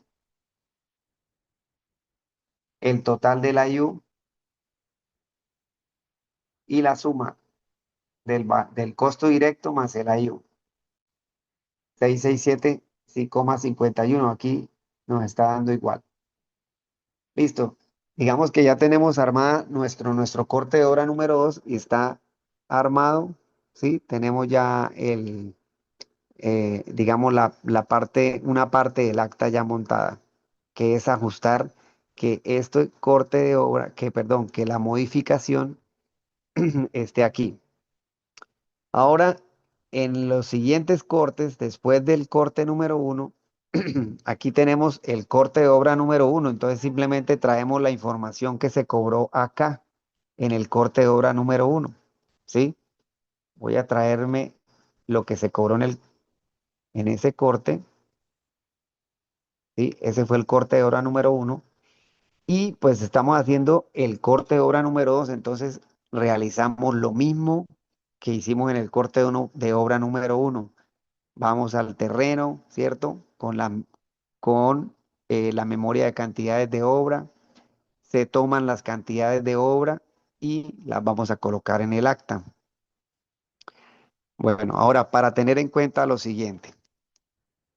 El total del IU y la suma del costo directo más el IU. 667,51. Aquí nos está dando igual. Listo. Digamos que ya tenemos armada nuestro corte de obra número 2 y está armado, ¿sí? Tenemos ya digamos, una parte del acta ya montada, que es ajustar que este corte de obra, perdón, que la modificación esté aquí. Ahora, en los siguientes cortes, después del corte número uno, aquí tenemos el corte de obra número uno. Entonces simplemente traemos la información que se cobró acá en el corte de obra número uno. ¿Sí? Voy a traerme lo que se cobró en ese corte. ¿Sí? Ese fue el corte de obra número uno. Y pues estamos haciendo el corte de obra número dos. Entonces realizamos lo mismo que hicimos en el corte de obra número uno. Vamos al terreno, ¿cierto? Con la memoria de cantidades de obra, se toman las cantidades de obra y las vamos a colocar en el acta. Bueno, ahora para tener en cuenta lo siguiente,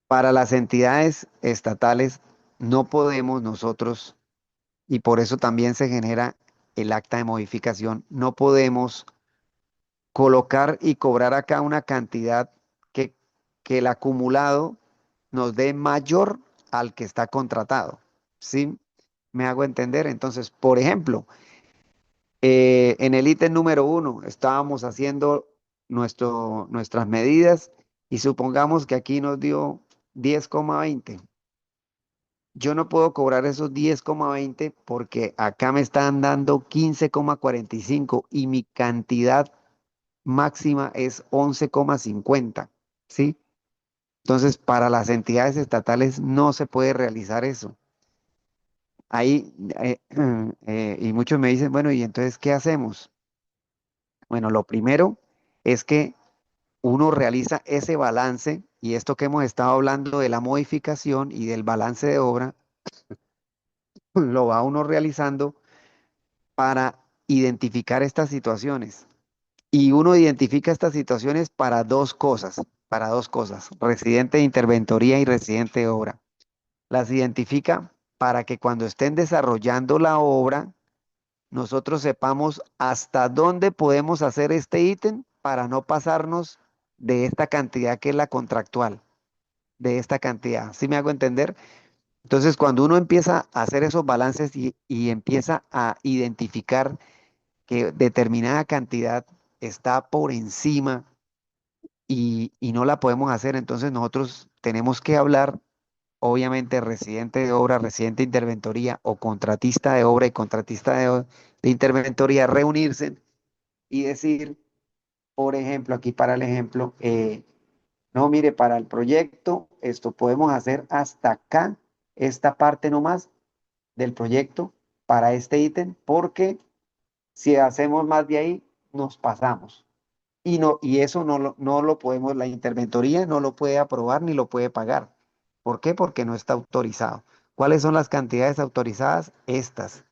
para las entidades estatales no podemos nosotros, y por eso también se genera el acta de modificación, no podemos colocar y cobrar acá una cantidad que, que el acumulado nos dé mayor al que está contratado. ¿Sí? ¿Me hago entender? Entonces, por ejemplo, en el ítem número uno estábamos haciendo nuestras medidas y supongamos que aquí nos dio 10,20. Yo no puedo cobrar esos 10,20 porque acá me están dando 15,45 y mi cantidad máxima es 11,50. ¿sí? Entonces, para las entidades estatales no se puede realizar eso. Ahí, y muchos me dicen, bueno, ¿y entonces qué hacemos? Bueno, lo primero es que uno realiza ese balance y esto que hemos estado hablando de la modificación y del balance de obra, lo va uno realizando para identificar estas situaciones. Y uno identifica estas situaciones para dos cosas, residente de interventoría y residente de obra. Las identifica para que cuando estén desarrollando la obra, nosotros sepamos hasta dónde podemos hacer este ítem para no pasarnos de esta cantidad que es la contractual, de esta cantidad. ¿Sí me hago entender? Entonces, cuando uno empieza a hacer esos balances y empieza a identificar que determinada cantidad está por encima y no la podemos hacer, entonces nosotros tenemos que hablar, obviamente, residente de obra, residente de interventoría o contratista de obra y contratista de interventoría, reunirse y decir, por ejemplo, aquí para el ejemplo, no, mire, para el proyecto, esto podemos hacer hasta acá, esta parte nomás del proyecto para este ítem, porque si hacemos más de ahí, nos pasamos. Y, no, y eso no lo podemos, la interventoría no lo puede aprobar ni lo puede pagar. ¿Por qué? Porque no está autorizado. ¿Cuáles son las cantidades autorizadas? Estas,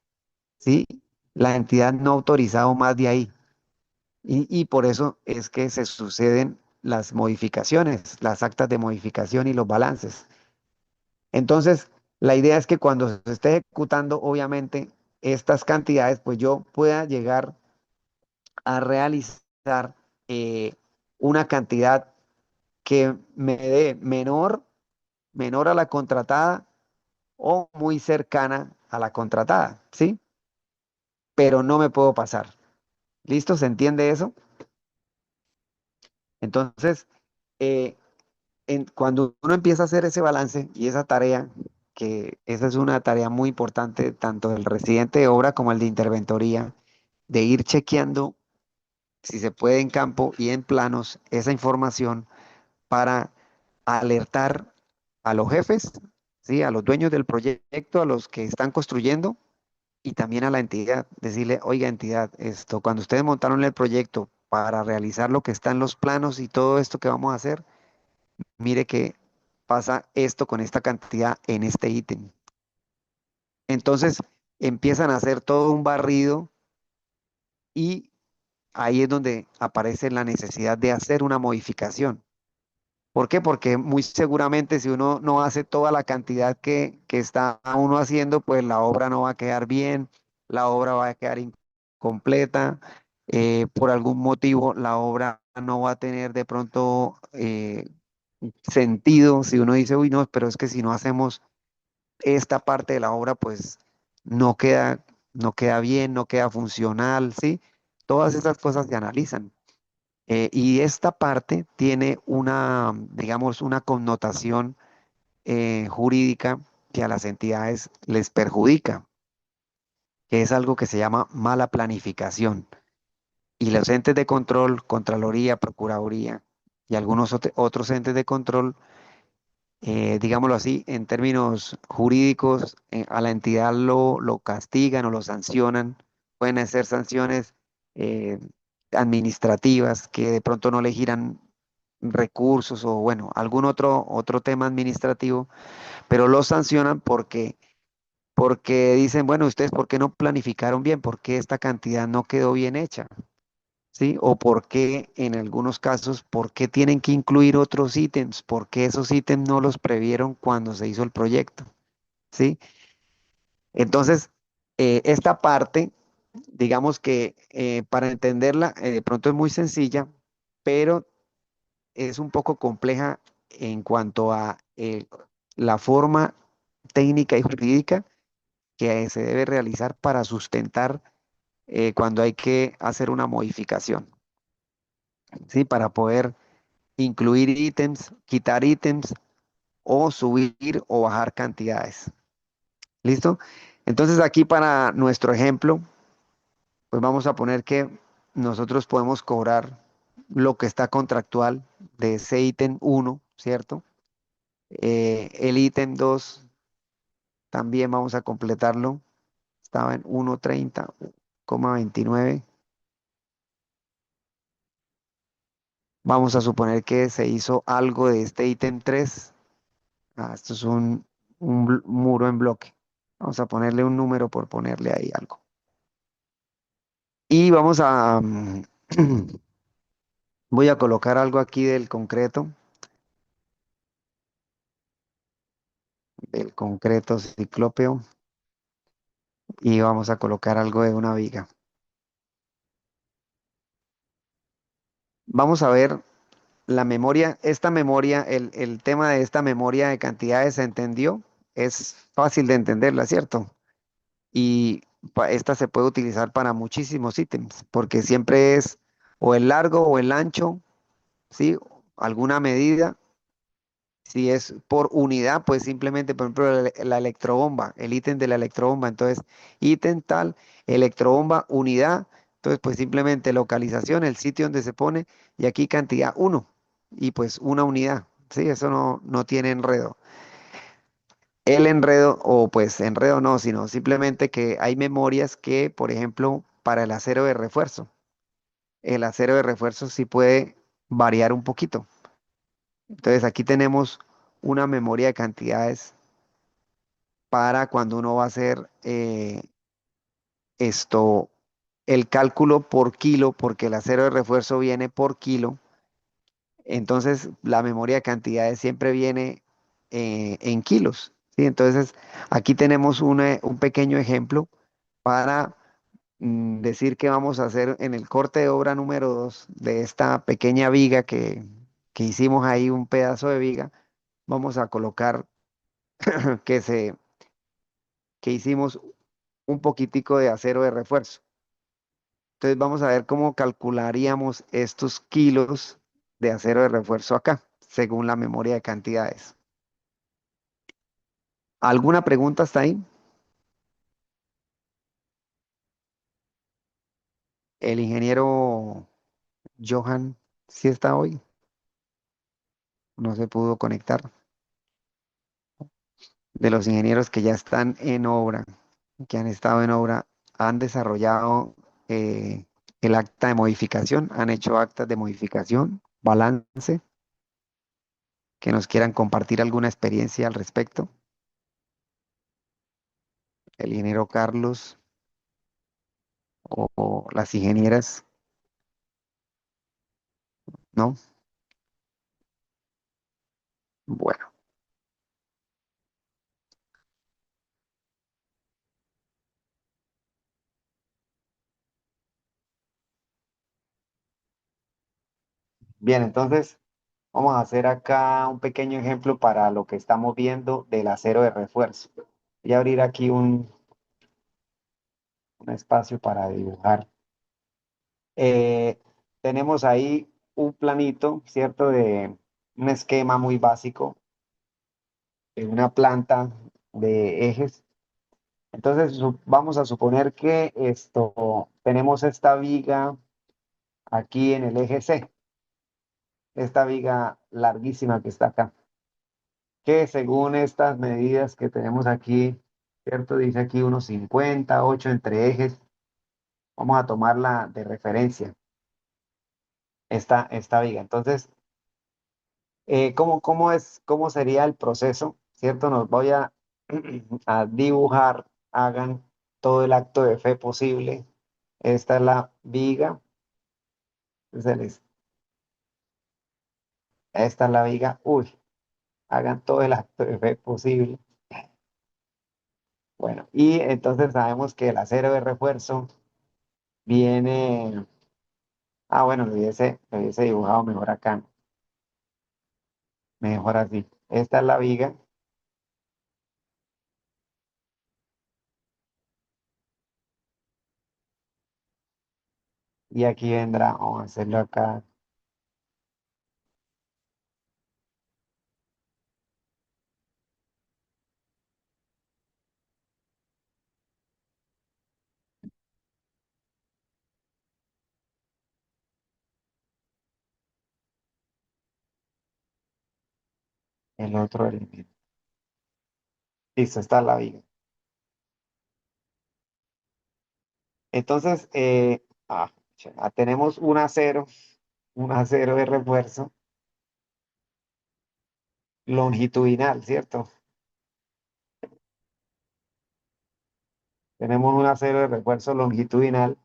¿sí? La entidad no ha autorizado más de ahí. Y por eso es que se suceden las modificaciones, las actas de modificación y los balances. Entonces, la idea es que cuando se esté ejecutando, obviamente, estas cantidades, pues yo pueda llegar a realizar eh, una cantidad que me dé menor a la contratada o muy cercana a la contratada, ¿sí? Pero no me puedo pasar. ¿Listo? ¿Se entiende eso? Entonces, eh, cuando uno empieza a hacer ese balance y esa tarea, que esa es una tarea muy importante, tanto del residente de obra como el de interventoría, de ir chequeando si se puede en campo y en planos esa información para alertar a los jefes, ¿sí? A los dueños del proyecto, a los que están construyendo y también a la entidad. Decirle, oiga, entidad, esto, cuando ustedes montaron el proyecto para realizar lo que está en los planos y todo esto que vamos a hacer, mire que pasa esto con esta cantidad en este ítem. Entonces empiezan a hacer todo un barrido y ahí es donde aparece la necesidad de hacer una modificación. ¿Por qué? Porque muy seguramente si uno no hace toda la cantidad que está uno haciendo, pues la obra no va a quedar bien, la obra va a quedar incompleta, por algún motivo la obra no va a tener de pronto sentido. Si uno dice, uy, no, pero es que si no hacemos esta parte de la obra, pues no queda bien, no queda funcional, ¿sí? Todas esas cosas se analizan. Y esta parte tiene una, digamos, una connotación jurídica que a las entidades les perjudica, que es algo que se llama mala planificación. Y los entes de control, Contraloría, Procuraduría y algunos otros entes de control, digámoslo así, en términos jurídicos, a la entidad lo castigan o lo sancionan. Pueden ser sanciones eh, administrativas que de pronto no le giran recursos o bueno, algún otro tema administrativo, pero lo sancionan porque dicen, bueno, ustedes ¿por qué no planificaron bien? ¿Por qué esta cantidad no quedó bien hecha? ¿Sí? O por qué en algunos casos, ¿por qué tienen que incluir otros ítems? ¿Por qué esos ítems no los previeron cuando se hizo el proyecto? ¿Sí? Entonces, esta parte, digamos que para entenderla, de pronto es muy sencilla, pero es un poco compleja en cuanto a la forma técnica y jurídica que se debe realizar para sustentar cuando hay que hacer una modificación, ¿sí? Para poder incluir ítems, quitar ítems o subir o bajar cantidades. ¿Listo? Entonces aquí para nuestro ejemplo, pues vamos a poner que nosotros podemos cobrar. lo que está contractual de ese ítem uno, ¿cierto? El ítem 2 también vamos a completarlo. Estaba en 1.30,29. Vamos a suponer que se hizo algo de este ítem 3. Esto es un muro en bloque. Vamos a ponerle un número por ponerle ahí algo. Y vamos a, voy a colocar algo aquí del concreto ciclópeo, y vamos a colocar algo de una viga. Vamos a ver la memoria, esta memoria, el tema de esta memoria de cantidades se entendió, es fácil de entenderla, ¿cierto? Y esta se puede utilizar para muchísimos ítems, porque siempre es o el largo o el ancho, ¿sí? Alguna medida. Si es por unidad, pues simplemente, por ejemplo, la electrobomba, el ítem de la electrobomba. Entonces, ítem tal, electrobomba, unidad. Entonces, pues simplemente localización, el sitio donde se pone, y aquí cantidad uno, y pues una unidad. Sí, eso no tiene enredo. El enredo, o pues enredo no, sino simplemente que hay memorias que, por ejemplo, para el acero de refuerzo sí puede variar un poquito. Entonces, aquí tenemos una memoria de cantidades para cuando uno va a hacer esto, el cálculo por kilo, porque el acero de refuerzo viene por kilo. Entonces la memoria de cantidades siempre viene en kilos, ¿sí? Entonces aquí tenemos un pequeño ejemplo para decir que vamos a hacer en el corte de obra número 2 de esta pequeña viga que hicimos ahí, un pedazo de viga. Vamos a colocar que, que hicimos un poquitico de acero de refuerzo. Entonces vamos a ver cómo calcularíamos estos kilos de acero de refuerzo acá, según la memoria de cantidades. ¿Alguna pregunta hasta ahí? El ingeniero Johan, ¿sí está hoy? No se pudo conectar. De los ingenieros que ya están en obra, que han estado en obra, han desarrollado eh, el acta de modificación, han hecho actas de modificación, balance, que nos quieran compartir alguna experiencia al respecto. El ingeniero Carlos o las ingenieras, ¿no? Bueno, bien, entonces vamos a hacer acá un pequeño ejemplo para lo que estamos viendo del acero de refuerzo. Voy a abrir aquí un espacio para dibujar. Eh, Tenemos ahí un planito, ¿cierto? De un esquema muy básico de una planta de ejes. Entonces vamos a suponer que esto, tenemos esta viga aquí en el eje C, esta viga larguísima que está acá, que según estas medidas que tenemos aquí, ¿cierto? Dice aquí unos 50, 8 entre ejes. Vamos a tomarla de referencia, esta viga. Entonces, cómo sería el proceso? ¿Cierto? Nos voy a dibujar, hagan todo el acto de fe posible. Esta es la viga, esta es la viga, uy, hagan todo el acto de fe posible. Bueno, y entonces sabemos que el acero de refuerzo viene, bueno, lo hubiese dibujado mejor acá, mejor así. Esta es la viga y aquí vendrá, vamos a hacerlo acá. el otro elemento. Listo, está la viga. Entonces, tenemos un acero de refuerzo longitudinal, ¿cierto? Tenemos un acero de refuerzo longitudinal.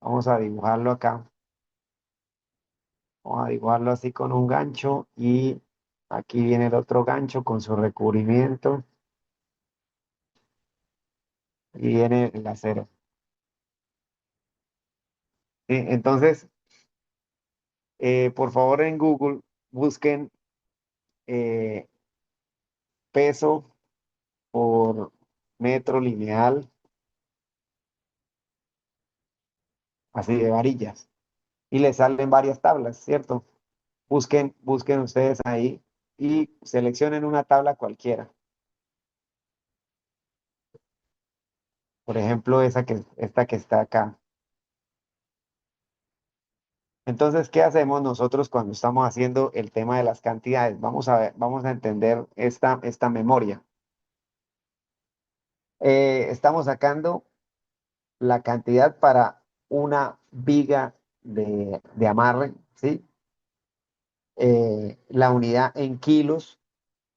Vamos a dibujarlo acá. Vamos a dibujarlo así con un gancho y aquí viene el otro gancho con su recubrimiento y viene el acero. ¿Sí? Entonces, por favor en Google busquen eh, peso por metro lineal, así de varillas, y les salen varias tablas, ¿cierto? Busquen ustedes ahí y seleccionen una tabla cualquiera. Por ejemplo, esta que está acá. Entonces, ¿qué hacemos nosotros cuando estamos haciendo el tema de las cantidades? Vamos a ver, vamos a entender esta memoria. Estamos sacando la cantidad para una viga de amarre, ¿sí? La unidad en kilos.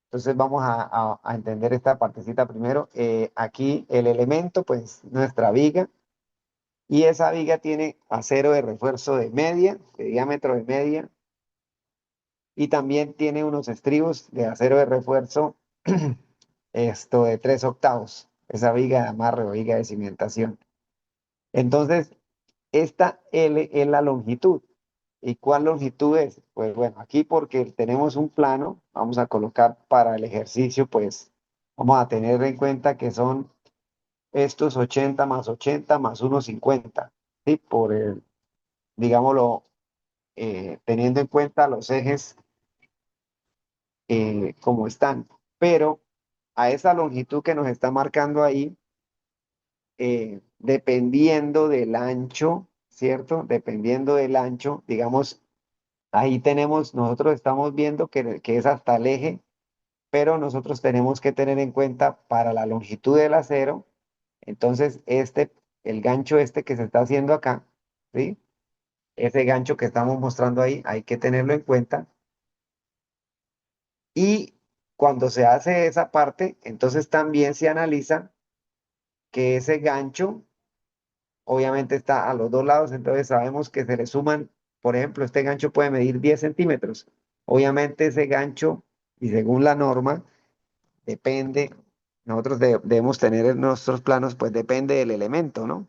Entonces vamos a entender esta partecita primero. Aquí el elemento, pues nuestra viga, y esa viga tiene acero de refuerzo de media, de diámetro de media, y también tiene unos estribos de acero de refuerzo, esto de 3/8, esa viga de amarre o viga de cimentación. Entonces, esta L es la longitud. ¿Y cuál longitud es? Pues bueno, aquí porque tenemos un plano, vamos a colocar para el ejercicio, pues vamos a tener en cuenta que son estos 80 más 1,50, ¿sí? Por el, digámoslo, teniendo en cuenta los ejes como están. Pero a esa longitud que nos está marcando ahí, dependiendo del ancho, ¿cierto? Dependiendo del ancho, digamos, ahí tenemos, nosotros estamos viendo que es hasta el eje, pero nosotros tenemos que tener en cuenta para la longitud del acero, entonces el gancho este que se está haciendo acá, ¿sí? Ese gancho que estamos mostrando ahí, hay que tenerlo en cuenta. Y cuando se hace esa parte, entonces también se analiza que ese gancho obviamente está a los dos lados, entonces sabemos que se le suman, por ejemplo, este gancho puede medir 10 centímetros. Obviamente ese gancho, y según la norma, depende, nosotros debemos tener en nuestros planos, pues depende del elemento, ¿no?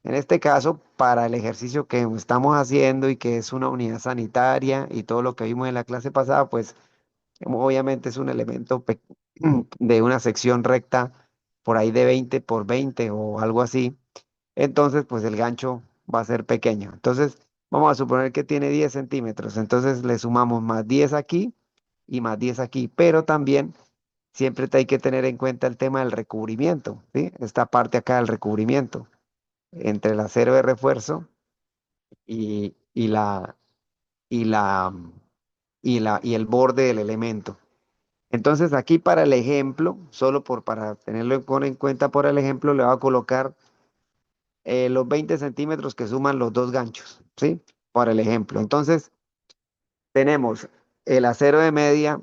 En este caso, para el ejercicio que estamos haciendo y que es una unidad sanitaria y todo lo que vimos en la clase pasada, pues obviamente es un elemento de una sección recta por ahí de 20 por 20 o algo así. Entonces, pues el gancho va a ser pequeño. Entonces, vamos a suponer que tiene 10 centímetros. Entonces, le sumamos más 10 aquí y más 10 aquí. Pero también siempre hay que tener en cuenta el tema del recubrimiento, ¿sí? Esta parte acá del recubrimiento entre el acero de refuerzo y y la, y el borde del elemento. Entonces aquí para el ejemplo, para tenerlo en cuenta por el ejemplo, le voy a colocar los 20 centímetros que suman los dos ganchos, ¿sí? Para el ejemplo. Entonces tenemos el acero de media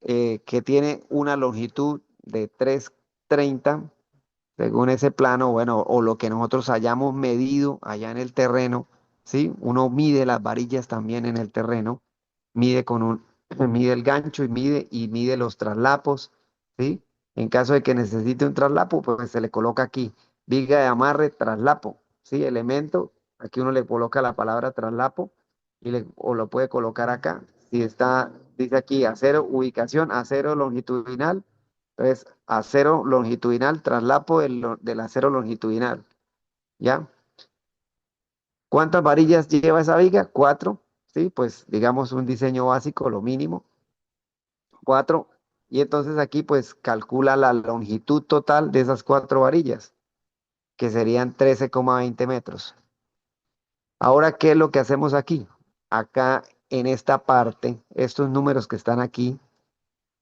que tiene una longitud de 3,30 según ese plano, bueno, o lo que nosotros hayamos medido allá en el terreno, ¿sí? Uno mide las varillas también en el terreno, mide mide el gancho y mide los traslapos, ¿sí? En caso de que necesite un traslapo, pues se le coloca aquí, viga de amarre, traslapo, ¿sí? Elemento, aquí uno le coloca la palabra traslapo o lo puede colocar acá. Si está, dice aquí acero, ubicación, acero longitudinal, entonces, acero longitudinal, traslapo del acero longitudinal, ¿ya? ¿Cuántas varillas lleva esa viga? Cuatro, ¿sí? Pues digamos un diseño básico, lo mínimo, cuatro. Y entonces aquí pues calcula la longitud total de esas cuatro varillas, que serían 13,20 metros. Ahora, ¿qué es lo que hacemos aquí? Acá en esta parte, estos números que están aquí,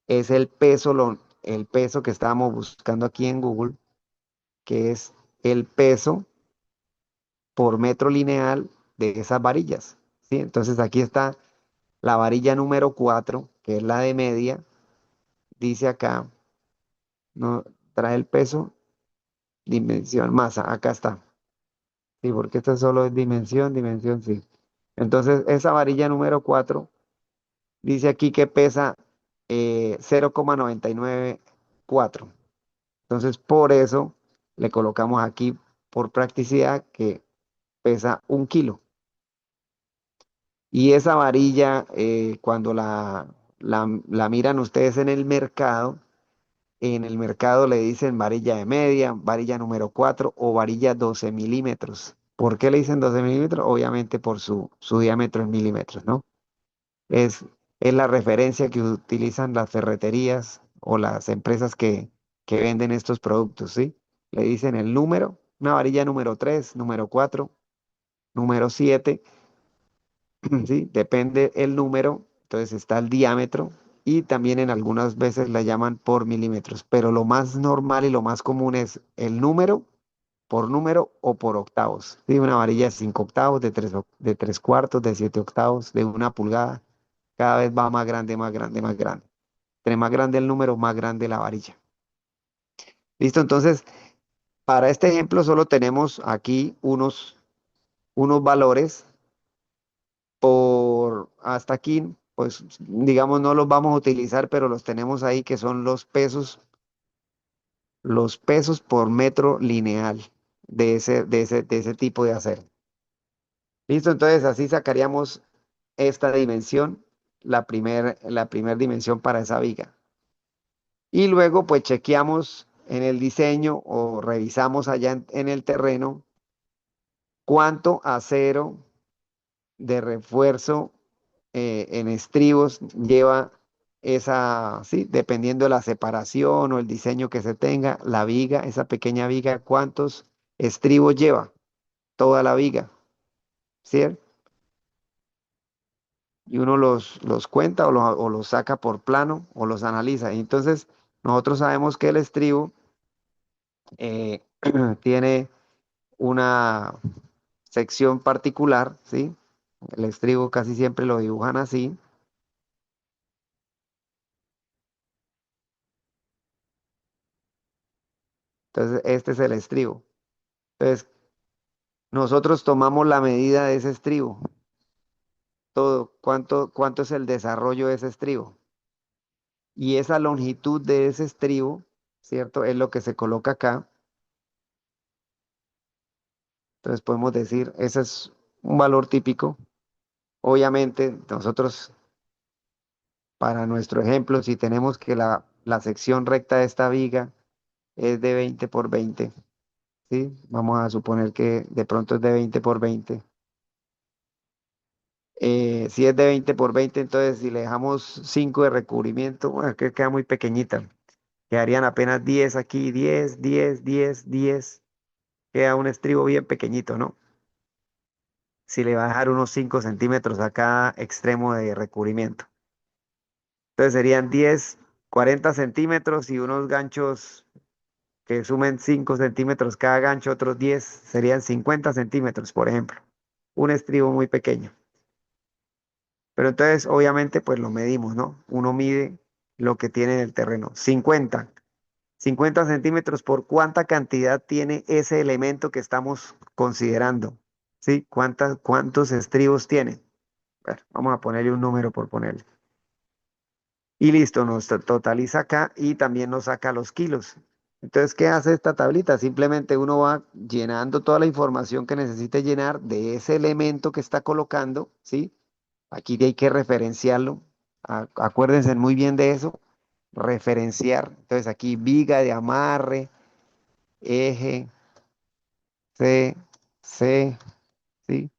es el peso, el peso que estábamos buscando aquí en Google, que es el peso por metro lineal de esas varillas, ¿sí? Entonces aquí está la varilla número 4, que es la de media, dice acá, no trae el peso, dimensión, masa, acá está. Sí, porque esta solo es dimensión, dimensión, sí. Entonces, esa varilla número 4 dice aquí que pesa 0,994. Entonces, por eso le colocamos aquí, por practicidad, que pesa 1 kilo. Y esa varilla, cuando la miran ustedes en el mercado le dicen varilla de media, varilla número 4 o varilla 12 milímetros. ¿Por qué le dicen 12 milímetros? Obviamente por su diámetro en milímetros, ¿no? Es, es la referencia que utilizan las ferreterías o las empresas que venden estos productos, ¿sí? Le dicen el número, una varilla número 3, número 4, número 7. ¿Sí? Depende el número, entonces está el diámetro y también en algunas veces la llaman por milímetros, pero lo más normal y lo más común es el número por número o por octavos. ¿Sí? Una varilla de 5 octavos, de 3 cuartos, de 7 octavos, de 1 pulgada, cada vez va más grande, más grande, más grande. Entre más grande el número, más grande la varilla. ¿Listo? Entonces, para este ejemplo solo tenemos aquí unos valores por hasta aquí, pues digamos no los vamos a utilizar, pero los tenemos ahí que son los pesos por metro lineal de ese tipo de acero. Listo, entonces así sacaríamos esta dimensión, la primer dimensión para esa viga. Y luego pues chequeamos en el diseño o revisamos allá en el terreno cuánto acero de refuerzo en estribos lleva esa, sí, dependiendo de la separación o el diseño que se tenga, la viga, esa pequeña viga, cuántos estribos lleva toda la viga, ¿cierto? Y uno los cuenta o los saca por plano o los analiza. Y entonces nosotros sabemos que el estribo eh, tiene una sección particular, ¿sí? El estribo casi siempre lo dibujan así. Entonces, este es el estribo. Entonces, nosotros tomamos la medida de ese estribo, todo, cuánto es el desarrollo de ese estribo. Y esa longitud de ese estribo, ¿cierto? Es lo que se coloca acá. Entonces podemos decir, ese es un valor típico. Obviamente, nosotros, para nuestro ejemplo, si tenemos que la sección recta de esta viga es de 20 por 20, ¿sí? Vamos a suponer que de pronto es de 20 por 20. Si es de 20 por 20, entonces si le dejamos 5 de recubrimiento, bueno, que queda muy pequeñita. Quedarían apenas 10 aquí, 10, 10, 10, 10. Queda un estribo bien pequeñito, ¿no? Si le va a dejar unos 5 centímetros a cada extremo de recubrimiento. Entonces serían 10, 40 centímetros y unos ganchos que sumen 5 centímetros cada gancho, otros 10, serían 50 centímetros, por ejemplo. Un estribo muy pequeño. Pero entonces, obviamente, pues lo medimos, ¿no? Uno mide lo que tiene en el terreno. 50 centímetros por cuánta cantidad tiene ese elemento que estamos considerando. ¿Sí? ¿Cuántos estribos tiene? Bueno, vamos a ponerle un número por ponerle. Y listo, nos totaliza acá y también nos saca los kilos. Entonces, ¿qué hace esta tablita? Simplemente uno va llenando toda la información que necesite llenar de ese elemento que está colocando, ¿sí? Aquí hay que referenciarlo. Acuérdense muy bien de eso. Referenciar. Entonces aquí viga de amarre, eje, C, C, ¿sí?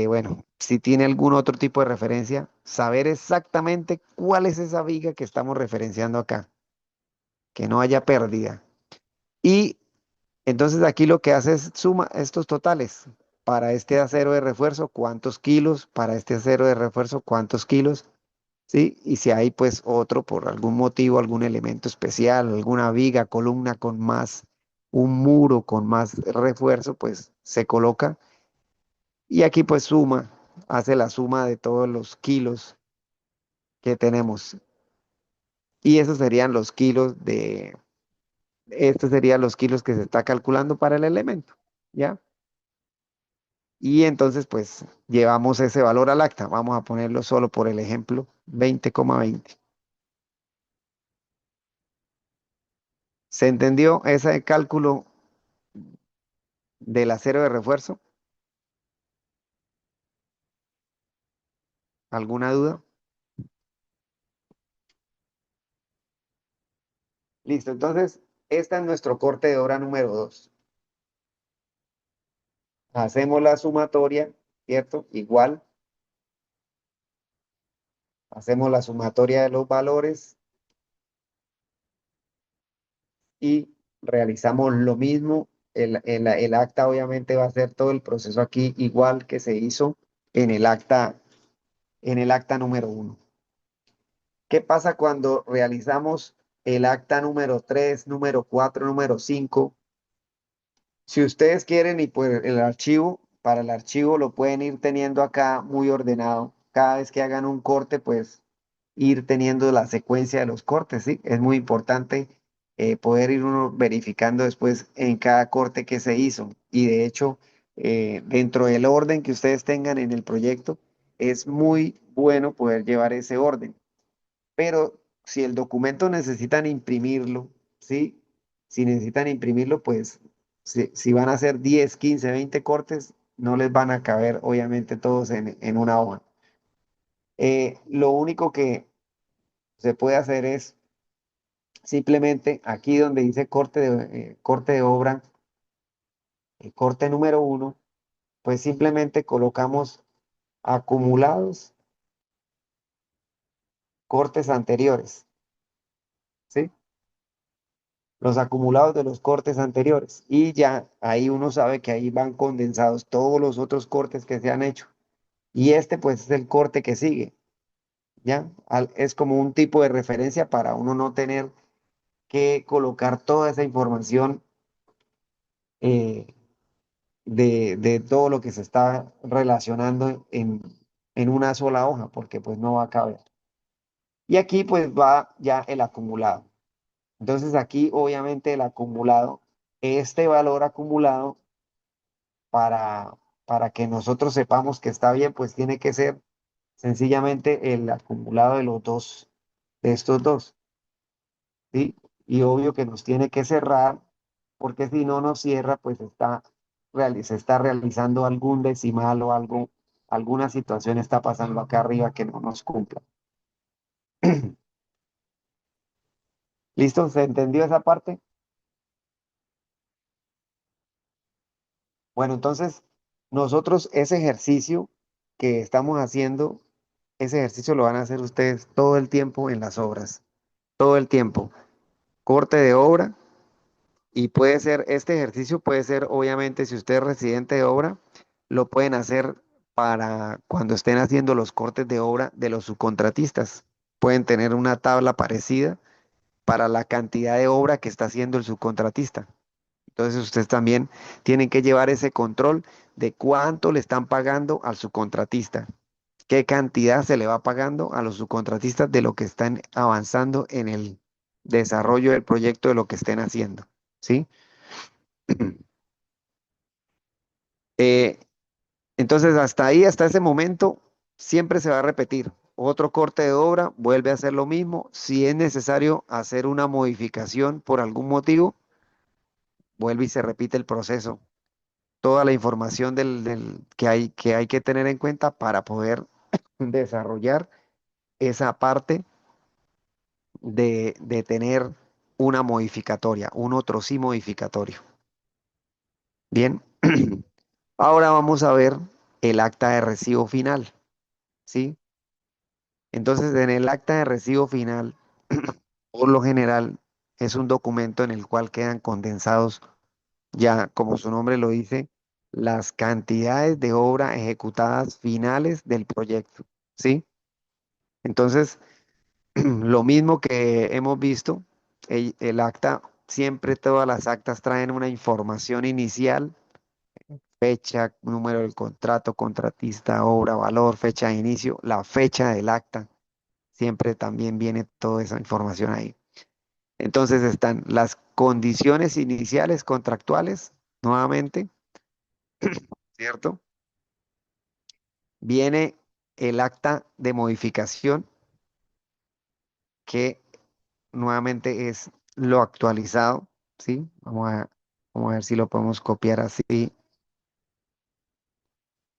Bueno, si tiene algún otro tipo de referencia, saber exactamente cuál es esa viga que estamos referenciando acá, que no haya pérdida. Y entonces aquí lo que hace es suma estos totales. para este acero de refuerzo, cuántos kilos, para este acero de refuerzo, cuántos kilos, ¿sí? Y si hay pues otro por algún motivo, algún elemento especial, alguna viga, columna con más, un muro con más refuerzo, pues se coloca y aquí pues suma, hace la suma de todos los kilos que tenemos. Y esos serían los kilos estos serían los kilos que se está calculando para el elemento, ¿ya? Y entonces, pues, llevamos ese valor al acta. Vamos a ponerlo solo por el ejemplo, 20,20. ¿Se entendió ese cálculo del acero de refuerzo? ¿Alguna duda? Listo, entonces, este es nuestro corte de obra número 2. Hacemos la sumatoria, ¿cierto? Igual, hacemos la sumatoria de los valores y realizamos lo mismo. El acta obviamente va a hacer todo el proceso aquí igual que se hizo en en el acta número 1. ¿Qué pasa cuando realizamos el acta número 3, número 4, número 5? Si ustedes quieren y pues el archivo, para el archivo lo pueden ir teniendo acá muy ordenado. Cada vez que hagan un corte, pues ir teniendo la secuencia de los cortes, ¿sí? Es muy importante poder ir uno verificando después en cada corte que se hizo. Y de hecho, dentro del orden que ustedes tengan en el proyecto, es muy bueno poder llevar ese orden. Pero si el documento necesitan imprimirlo, ¿sí? Si necesitan imprimirlo, pues si van a hacer 10, 15, 20 cortes, no les van a caber obviamente todos en una hoja. Lo único que se puede hacer es simplemente aquí donde dice corte de obra, el corte número 1, pues simplemente colocamos acumulados, cortes anteriores, ¿sí? Los acumulados de los cortes anteriores. Y ya ahí uno sabe que ahí van condensados todos los otros cortes que se han hecho. Y este pues es el corte que sigue, ¿ya? Es como un tipo de referencia para uno no tener que colocar toda esa información eh, de todo lo que se está relacionando en una sola hoja, porque pues no va a caber. Y aquí pues va ya el acumulado. Entonces aquí obviamente el acumulado, este valor acumulado para, para que nosotros sepamos que está bien, pues tiene que ser sencillamente el acumulado de los dos, de estos dos, ¿sí? Y obvio que nos tiene que cerrar, porque si no nos cierra, pues se está realizando algún decimal o algo, alguna situación está pasando acá arriba que no nos cumpla. ¿Listo? ¿Se entendió esa parte? Bueno, entonces nosotros ese ejercicio que estamos haciendo, ese ejercicio lo van a hacer ustedes todo el tiempo en las obras, todo el tiempo. Corte de obra y puede ser, este ejercicio puede ser, obviamente, si usted es residente de obra, lo pueden hacer para cuando estén haciendo los cortes de obra de los subcontratistas. Pueden tener una tabla parecida para la cantidad de obra que está haciendo el subcontratista. Entonces ustedes también tienen que llevar ese control de cuánto le están pagando al subcontratista, qué cantidad se le va pagando a los subcontratistas de lo que están avanzando en el desarrollo del proyecto de lo que estén haciendo, ¿sí? Eh, entonces hasta ahí, hasta ese momento, siempre se va a repetir. Otro corte de obra, vuelve a hacer lo mismo. Si es necesario hacer una modificación por algún motivo, vuelve y se repite el proceso, toda la información que hay que tener en cuenta para poder desarrollar esa parte de tener una modificatoria, un otro sí modificatorio. Bien, ahora vamos a ver el acta de recibo final, ¿sí? Entonces, en el acta de recibo final, por lo general, es un documento en el cual quedan condensados ya, como su nombre lo dice, las cantidades de obra ejecutadas finales del proyecto, ¿sí? Entonces, lo mismo que hemos visto, el acta, siempre todas las actas traen una información inicial, fecha, número del contrato, contratista, obra, valor, fecha de inicio, la fecha del acta, siempre también viene toda esa información ahí. Entonces están las condiciones iniciales contractuales, nuevamente, ¿cierto? Viene el acta de modificación, que nuevamente es lo actualizado, ¿sí? Vamos a ver si lo podemos copiar así.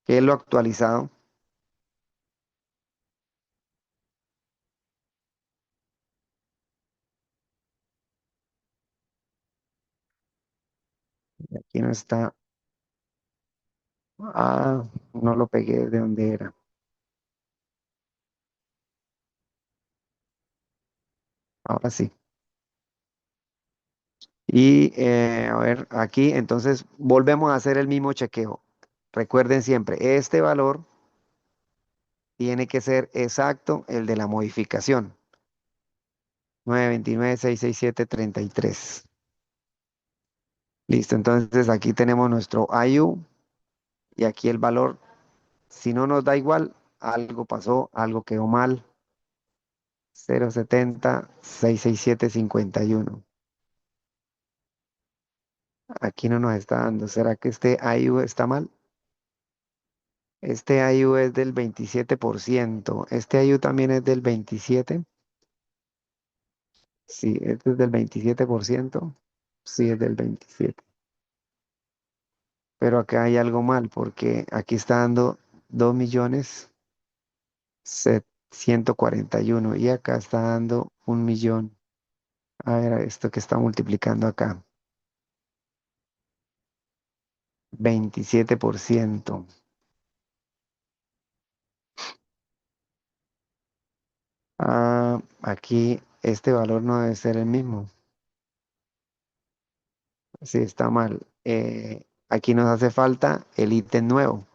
¿Qué es lo actualizado? Aquí no está. Ah, no lo pegué de donde era. Ahora sí. Y a ver, aquí entonces volvemos a hacer el mismo chequeo. Recuerden siempre, este valor tiene que ser exacto el de la modificación. 929.667.33. Listo, entonces aquí tenemos nuestro IU y aquí el valor. Si no nos da igual, algo pasó, algo quedó mal. 070.667.51. Aquí no nos está dando. ¿Será que este IU está mal? Este IU es del 27%. Este IU también es del 27%. Sí, este es del 27%. Sí, es del 27%. Pero acá hay algo mal porque aquí está dando 2.141.000 y acá está dando 1.000.000. A ver, esto que está multiplicando acá. 27%. Ah, aquí este valor no debe ser el mismo. Sí, está mal. Aquí nos hace falta el ítem nuevo,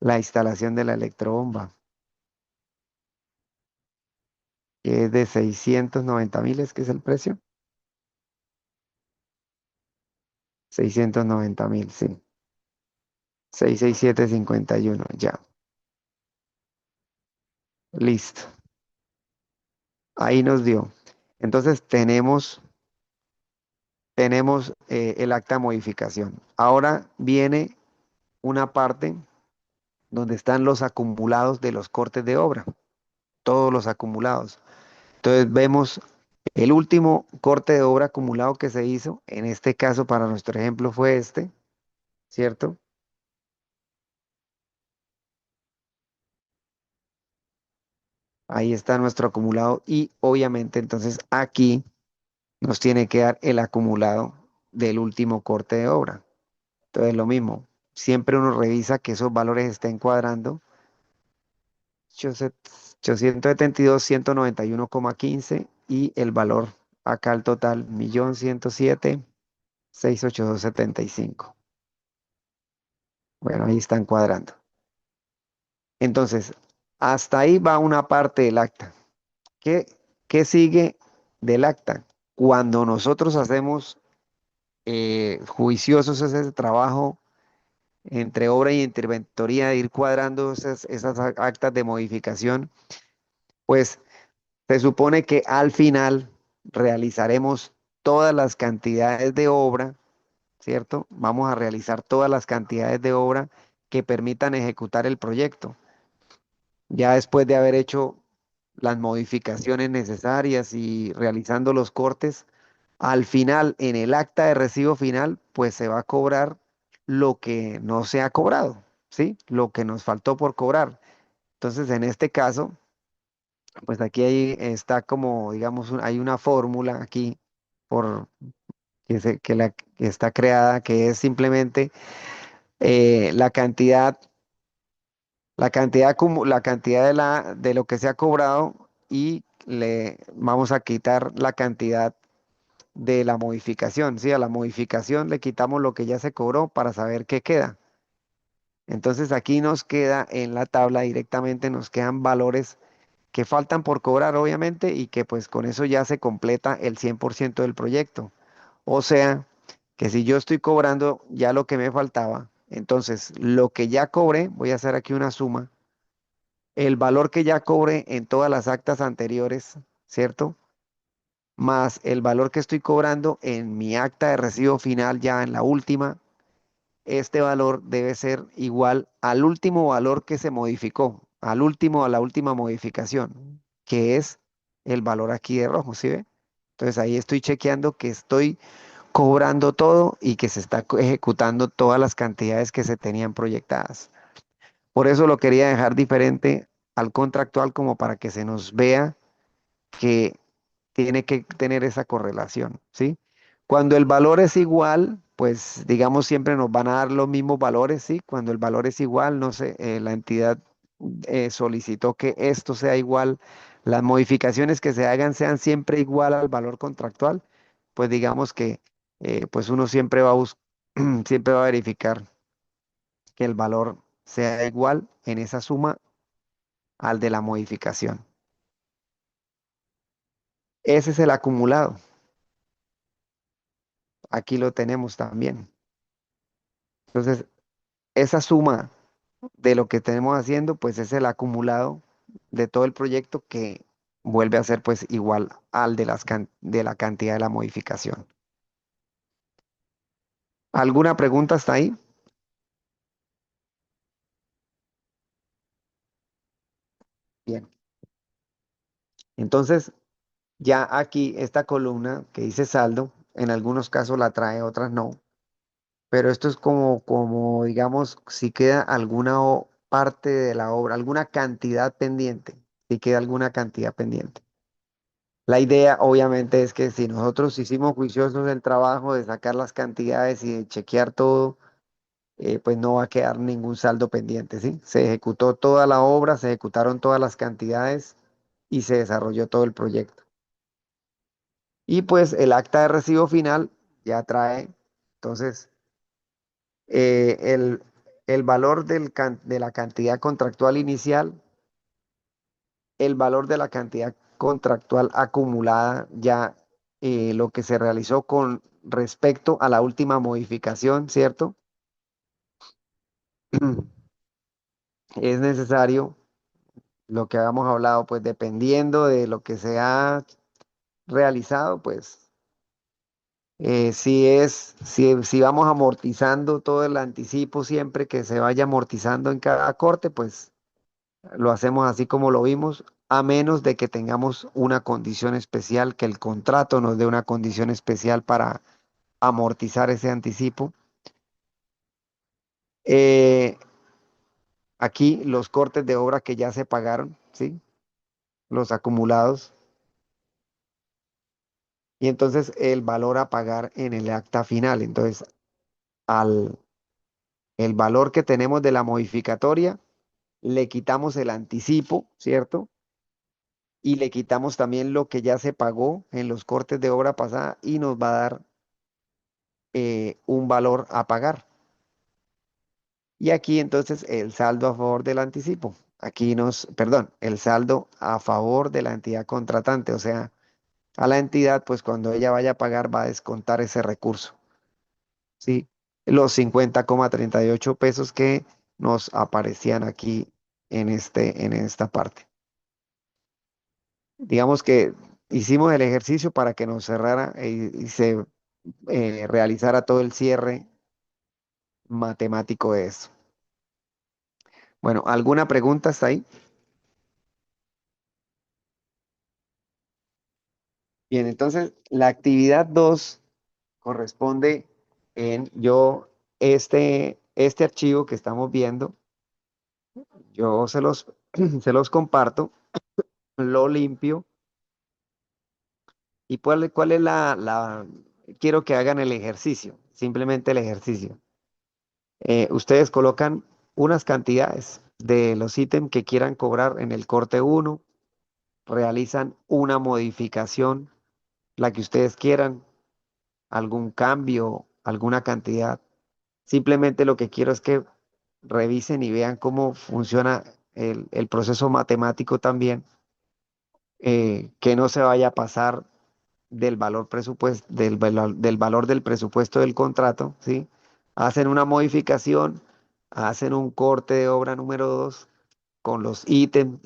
la instalación de la electrobomba, que es de 690.000, ¿es que es el precio? 690.000, sí. 667.51, ya. Listo. Ahí nos dio. Entonces tenemos el acta de modificación. Ahora viene una parte donde están los acumulados de los cortes de obra, todos los acumulados. Entonces vemos el último corte de obra acumulado que se hizo, en este caso para nuestro ejemplo fue este, ¿cierto? Ahí está nuestro acumulado y obviamente entonces aquí nos tiene que dar el acumulado del último corte de obra. Entonces lo mismo, siempre uno revisa que esos valores estén cuadrando. 872.191,15 y el valor acá el total 1.107.682.75. Bueno, ahí están cuadrando. Entonces, hasta ahí va una parte del acta. ¿Qué, qué sigue del acta? Cuando nosotros hacemos juiciosos ese trabajo entre obra y interventoría, de ir cuadrando esas actas de modificación, pues se supone que al final realizaremos todas las cantidades de obra, ¿cierto? Vamos a realizar todas las cantidades de obra que permitan ejecutar el proyecto. Ya después de haber hecho las modificaciones necesarias y realizando los cortes, al final, en el acta de recibo final, pues se va a cobrar lo que no se ha cobrado, ¿sí? Lo que nos faltó por cobrar. Entonces, en este caso, pues aquí está como, digamos, hay una fórmula aquí por que está creada, que es simplemente la cantidad. La cantidad de lo que se ha cobrado y le vamos a quitar la cantidad de la modificación. Sí, a la modificación le quitamos lo que ya se cobró para saber qué queda. Entonces aquí nos queda en la tabla directamente, nos quedan valores que faltan por cobrar, obviamente, y que pues con eso ya se completa el 100% del proyecto. O sea, que si yo estoy cobrando ya lo que me faltaba, entonces lo que ya cobré, voy a hacer aquí una suma, el valor que ya cobré en todas las actas anteriores, ¿cierto? Más el valor que estoy cobrando en mi acta de recibo final ya en la última, este valor debe ser igual al último valor que se modificó, a la última modificación, que es el valor aquí de rojo, ¿sí ve? Entonces ahí estoy chequeando que estoy cobrando todo y que se está ejecutando todas las cantidades que se tenían proyectadas. Por eso lo quería dejar diferente al contractual como para que se nos vea que tiene que tener esa correlación, ¿sí? Cuando el valor es igual, pues digamos siempre nos van a dar los mismos valores, ¿sí? Cuando el valor es igual, no sé, la entidad solicitó que esto sea igual, las modificaciones que se hagan sean siempre igual al valor contractual, pues digamos que pues uno siempre va a siempre va a verificar que el valor sea igual en esa suma al de la modificación. Ese es el acumulado. Aquí lo tenemos también. Entonces, esa suma de lo que tenemos haciendo, pues es el acumulado de todo el proyecto que vuelve a ser pues igual al de de la cantidad de la modificación. ¿Alguna pregunta hasta ahí? Bien. Entonces, ya aquí esta columna que dice saldo, en algunos casos la trae, otras no, pero esto es como digamos, si queda alguna parte de la obra, alguna cantidad pendiente, si queda alguna cantidad pendiente. La idea, obviamente, es que si nosotros hicimos juiciosos el trabajo de sacar las cantidades y de chequear todo, pues no va a quedar ningún saldo pendiente, ¿sí? Se ejecutó toda la obra, se ejecutaron todas las cantidades y se desarrolló todo el proyecto. Y pues el acta de recibo final ya trae, entonces, el valor de la cantidad contractual inicial, el valor de la cantidad contractual acumulada, ya lo que se realizó con respecto a la última modificación, ¿cierto? Es necesario lo que habíamos hablado, pues dependiendo de lo que se ha realizado, pues si vamos amortizando todo el anticipo siempre que se vaya amortizando en cada corte, pues lo hacemos así como lo vimos, a menos de que tengamos una condición especial, que el contrato nos dé una condición especial para amortizar ese anticipo. Eh, Aquí los cortes de obra que ya se pagaron, ¿sí? Los acumulados. Y entonces el valor a pagar en el acta final. Entonces, al el valor que tenemos de la modificatoria, le quitamos el anticipo, ¿cierto? Y le quitamos también lo que ya se pagó en los cortes de obra pasada y nos va a dar un valor a pagar. Y aquí entonces el saldo a favor del anticipo. Aquí perdón, el saldo a favor de la entidad contratante. O sea, a la entidad, pues cuando ella vaya a pagar va a descontar ese recurso. ¿Sí? Los 50,38 pesos que nos aparecían aquí en esta parte. Digamos que hicimos el ejercicio para que nos cerrara y se realizara todo el cierre matemático de eso. Bueno, ¿alguna pregunta hasta ahí? Bien, entonces la actividad 2 corresponde en este archivo que estamos viendo, yo se los comparto, lo limpio y cuál es quiero que hagan el ejercicio, simplemente el ejercicio. Ustedes colocan unas cantidades de los ítems que quieran cobrar en el corte uno, realizan una modificación, la que ustedes quieran, algún cambio, alguna cantidad. Simplemente lo que quiero es que revisen y vean cómo funciona el proceso matemático también, que no se vaya a pasar del valor del valor del presupuesto del contrato, ¿sí? Hacen una modificación, hacen un corte de obra número 2 con los ítems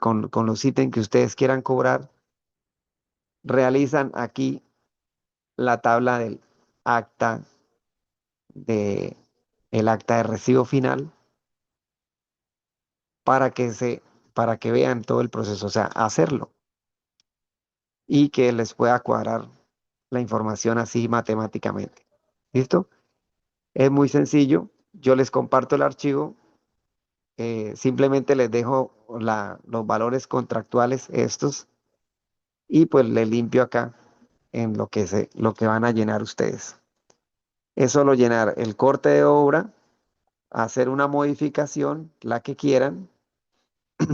con los ítems que ustedes quieran cobrar, realizan aquí la tabla del acta de el acta de recibo final para para que vean todo el proceso, o sea, hacerlo y que les pueda cuadrar la información así matemáticamente. ¿Listo? Es muy sencillo. Yo les comparto el archivo, simplemente les dejo los valores contractuales estos y pues le limpio acá en lo que van a llenar ustedes. Es solo llenar el corte de obra, hacer una modificación, la que quieran,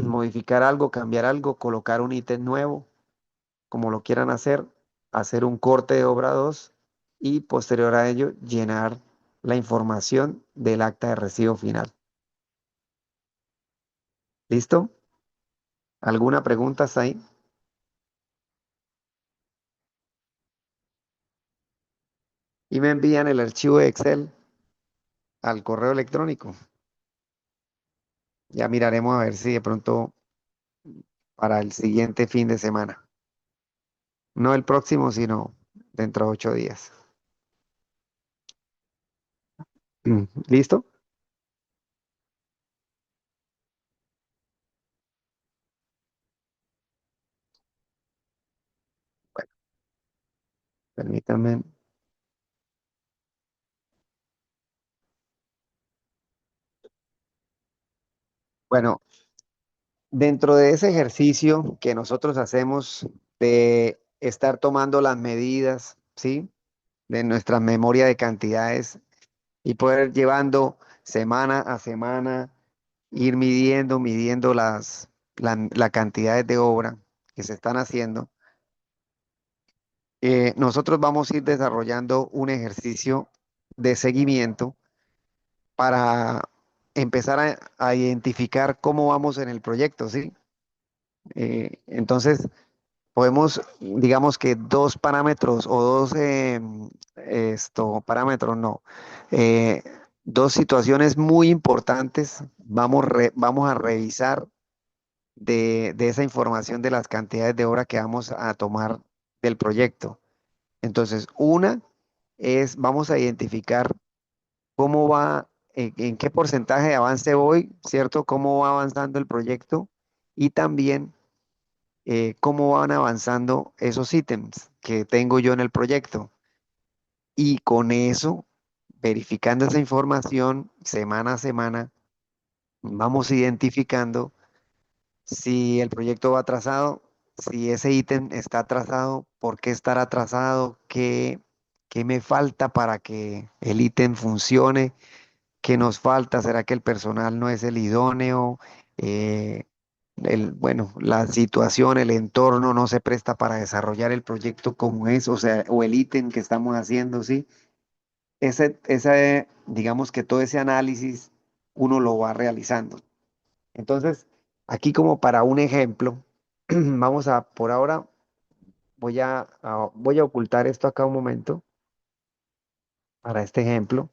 modificar algo, cambiar algo, colocar un ítem nuevo, como lo quieran hacer un corte de obra 2 y posterior a ello llenar la información del acta de recibo final. ¿Listo? ¿Alguna pregunta hasta ahí? Y me envían el archivo de Excel al correo electrónico. Ya miraremos a ver si de pronto para el siguiente fin de semana. No el próximo, sino dentro de 8 días. ¿Listo? Bueno, permítanme. Bueno, dentro de ese ejercicio que nosotros hacemos de estar tomando las medidas, ¿sí? De nuestra memoria de cantidades y poder llevando semana a semana, ir midiendo la cantidad de obra que se están haciendo. Nosotros vamos a ir desarrollando un ejercicio de seguimiento para empezar a identificar cómo vamos en el proyecto, ¿sí? Entonces, podemos, digamos que dos parámetros o dos parámetros, no, eh, dos situaciones muy importantes vamos a revisar de esa información de las cantidades de obra que vamos a tomar del proyecto. Entonces, una es, vamos a identificar cómo va, en qué porcentaje de avance voy, ¿cierto? Cómo va avanzando el proyecto y también cómo van avanzando esos ítems que tengo yo en el proyecto. Y con eso, verificando esa información semana a semana, vamos identificando si el proyecto va atrasado, si ese ítem está atrasado, por qué estará atrasado, qué me falta para que el ítem funcione, qué nos falta, será que el personal no es el idóneo. Eh, bueno, la situación, el entorno no se presta para desarrollar el proyecto como es, o sea, o el ítem que estamos haciendo, ¿sí? Digamos que todo ese análisis uno lo va realizando. Entonces, aquí como para un ejemplo, por ahora, voy a ocultar esto acá un momento para este ejemplo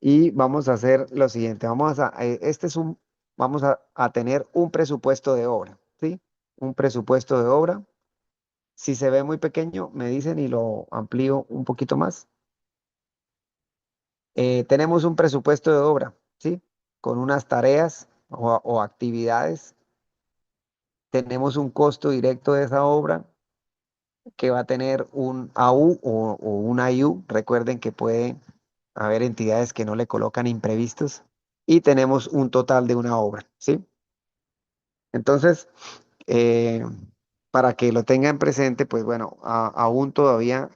y vamos a hacer lo siguiente. Vamos a tener un presupuesto de obra, ¿sí? Un presupuesto de obra. Si se ve muy pequeño, me dicen y lo amplío un poquito más. Tenemos un presupuesto de obra, ¿sí? Con unas tareas o actividades. Tenemos un costo directo de esa obra que va a tener un AU o una IU. Recuerden que puede haber entidades que no le colocan imprevistos. Y tenemos un total de una obra, ¿sí? Entonces, eh, para que lo tengan presente, pues bueno, aún todavía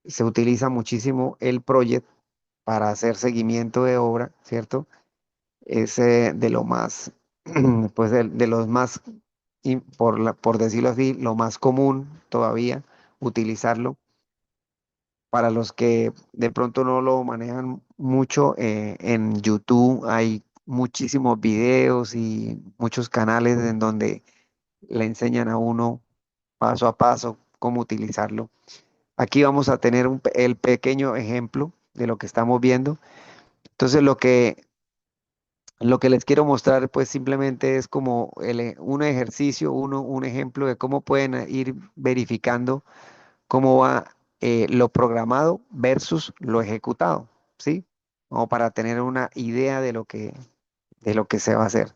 se utiliza muchísimo el project para hacer seguimiento de obra, ¿cierto? Es de lo más, pues de los más, por decirlo así, lo más común todavía utilizarlo Para los que de pronto no lo manejan mucho, en YouTube hay muchísimos videos y muchos canales en donde le enseñan a uno paso a paso cómo utilizarlo. Aquí vamos a tener el pequeño ejemplo de lo que estamos viendo. Entonces, lo que les quiero mostrar, pues simplemente es como un ejercicio, un ejemplo de cómo pueden ir verificando cómo va lo programado versus lo ejecutado, ¿sí? Como para tener una idea de lo que se va a hacer.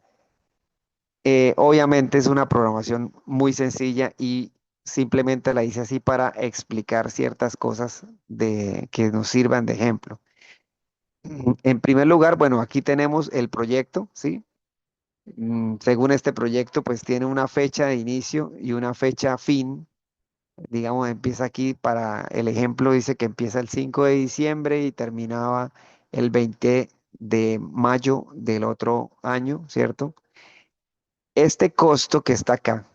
Obviamente es una programación muy sencilla y simplemente la hice así para explicar ciertas cosas que nos sirvan de ejemplo. En primer lugar, bueno, aquí tenemos el proyecto, ¿sí? Según este proyecto, pues tiene una fecha de inicio y una fecha fin. Digamos, empieza aquí para el ejemplo, dice que empieza el 5 de diciembre y terminaba el 20 de mayo del otro año, ¿cierto? Este costo que está acá,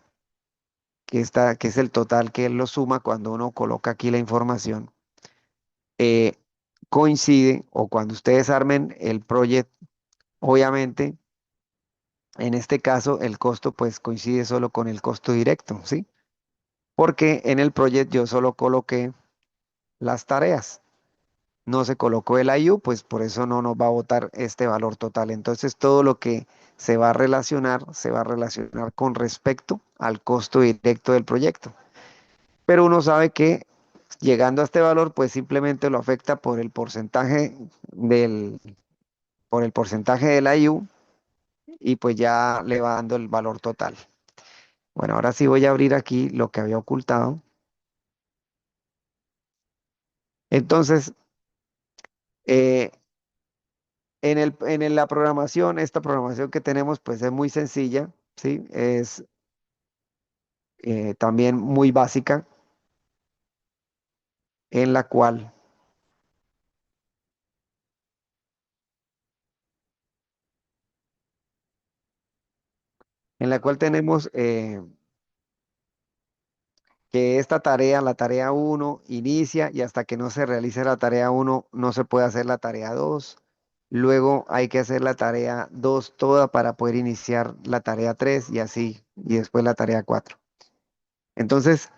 que es el total que él lo suma cuando uno coloca aquí la información, eh, coincide, o cuando ustedes armen el proyecto, obviamente, en este caso, el costo pues coincide solo con el costo directo, ¿sí? Porque en el proyecto yo solo coloqué las tareas. No se colocó el IU, pues por eso no nos va a botar este valor total. Entonces todo lo que se va a relacionar con respecto al costo directo del proyecto. Pero uno sabe que llegando a este valor, pues simplemente lo afecta por el porcentaje del IU y pues ya le va dando el valor total. Bueno, ahora sí voy a abrir aquí lo que había ocultado. Entonces, eh, la programación, esta programación que tenemos, pues es muy sencilla, ¿sí? Es también muy básica, en la cual, tenemos que esta tarea, la tarea uno inicia y hasta que no se realice la tarea uno no se puede hacer la tarea 2. Luego hay que hacer la tarea 2 toda para poder iniciar la tarea 3 y así, y después la tarea 4. Entonces,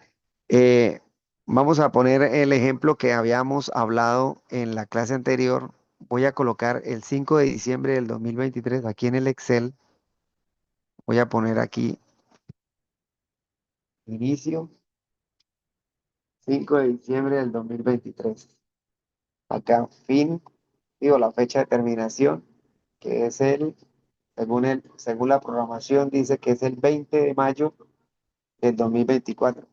Eh, vamos a poner el ejemplo que habíamos hablado en la clase anterior. Voy a colocar el 5 de diciembre del 2023 aquí en el Excel. Voy a poner aquí inicio 5 de diciembre del 2023. Acá fin, digo la fecha de terminación, que es según la programación, dice que es el 20 de mayo del 2024.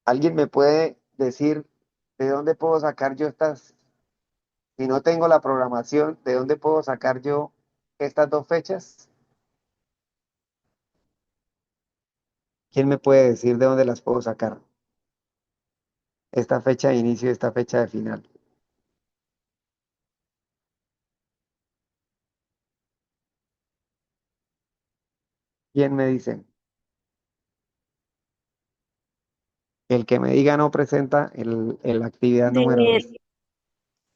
¿Alguien me puede decir de dónde puedo sacar yo si no tengo la programación, de dónde puedo sacar yo estas dos fechas? ¿Quién me puede decir de dónde las puedo sacar? Esta fecha de inicio y esta fecha de final. ¿Quién me dice? El que me diga no presenta la actividad número de, 2.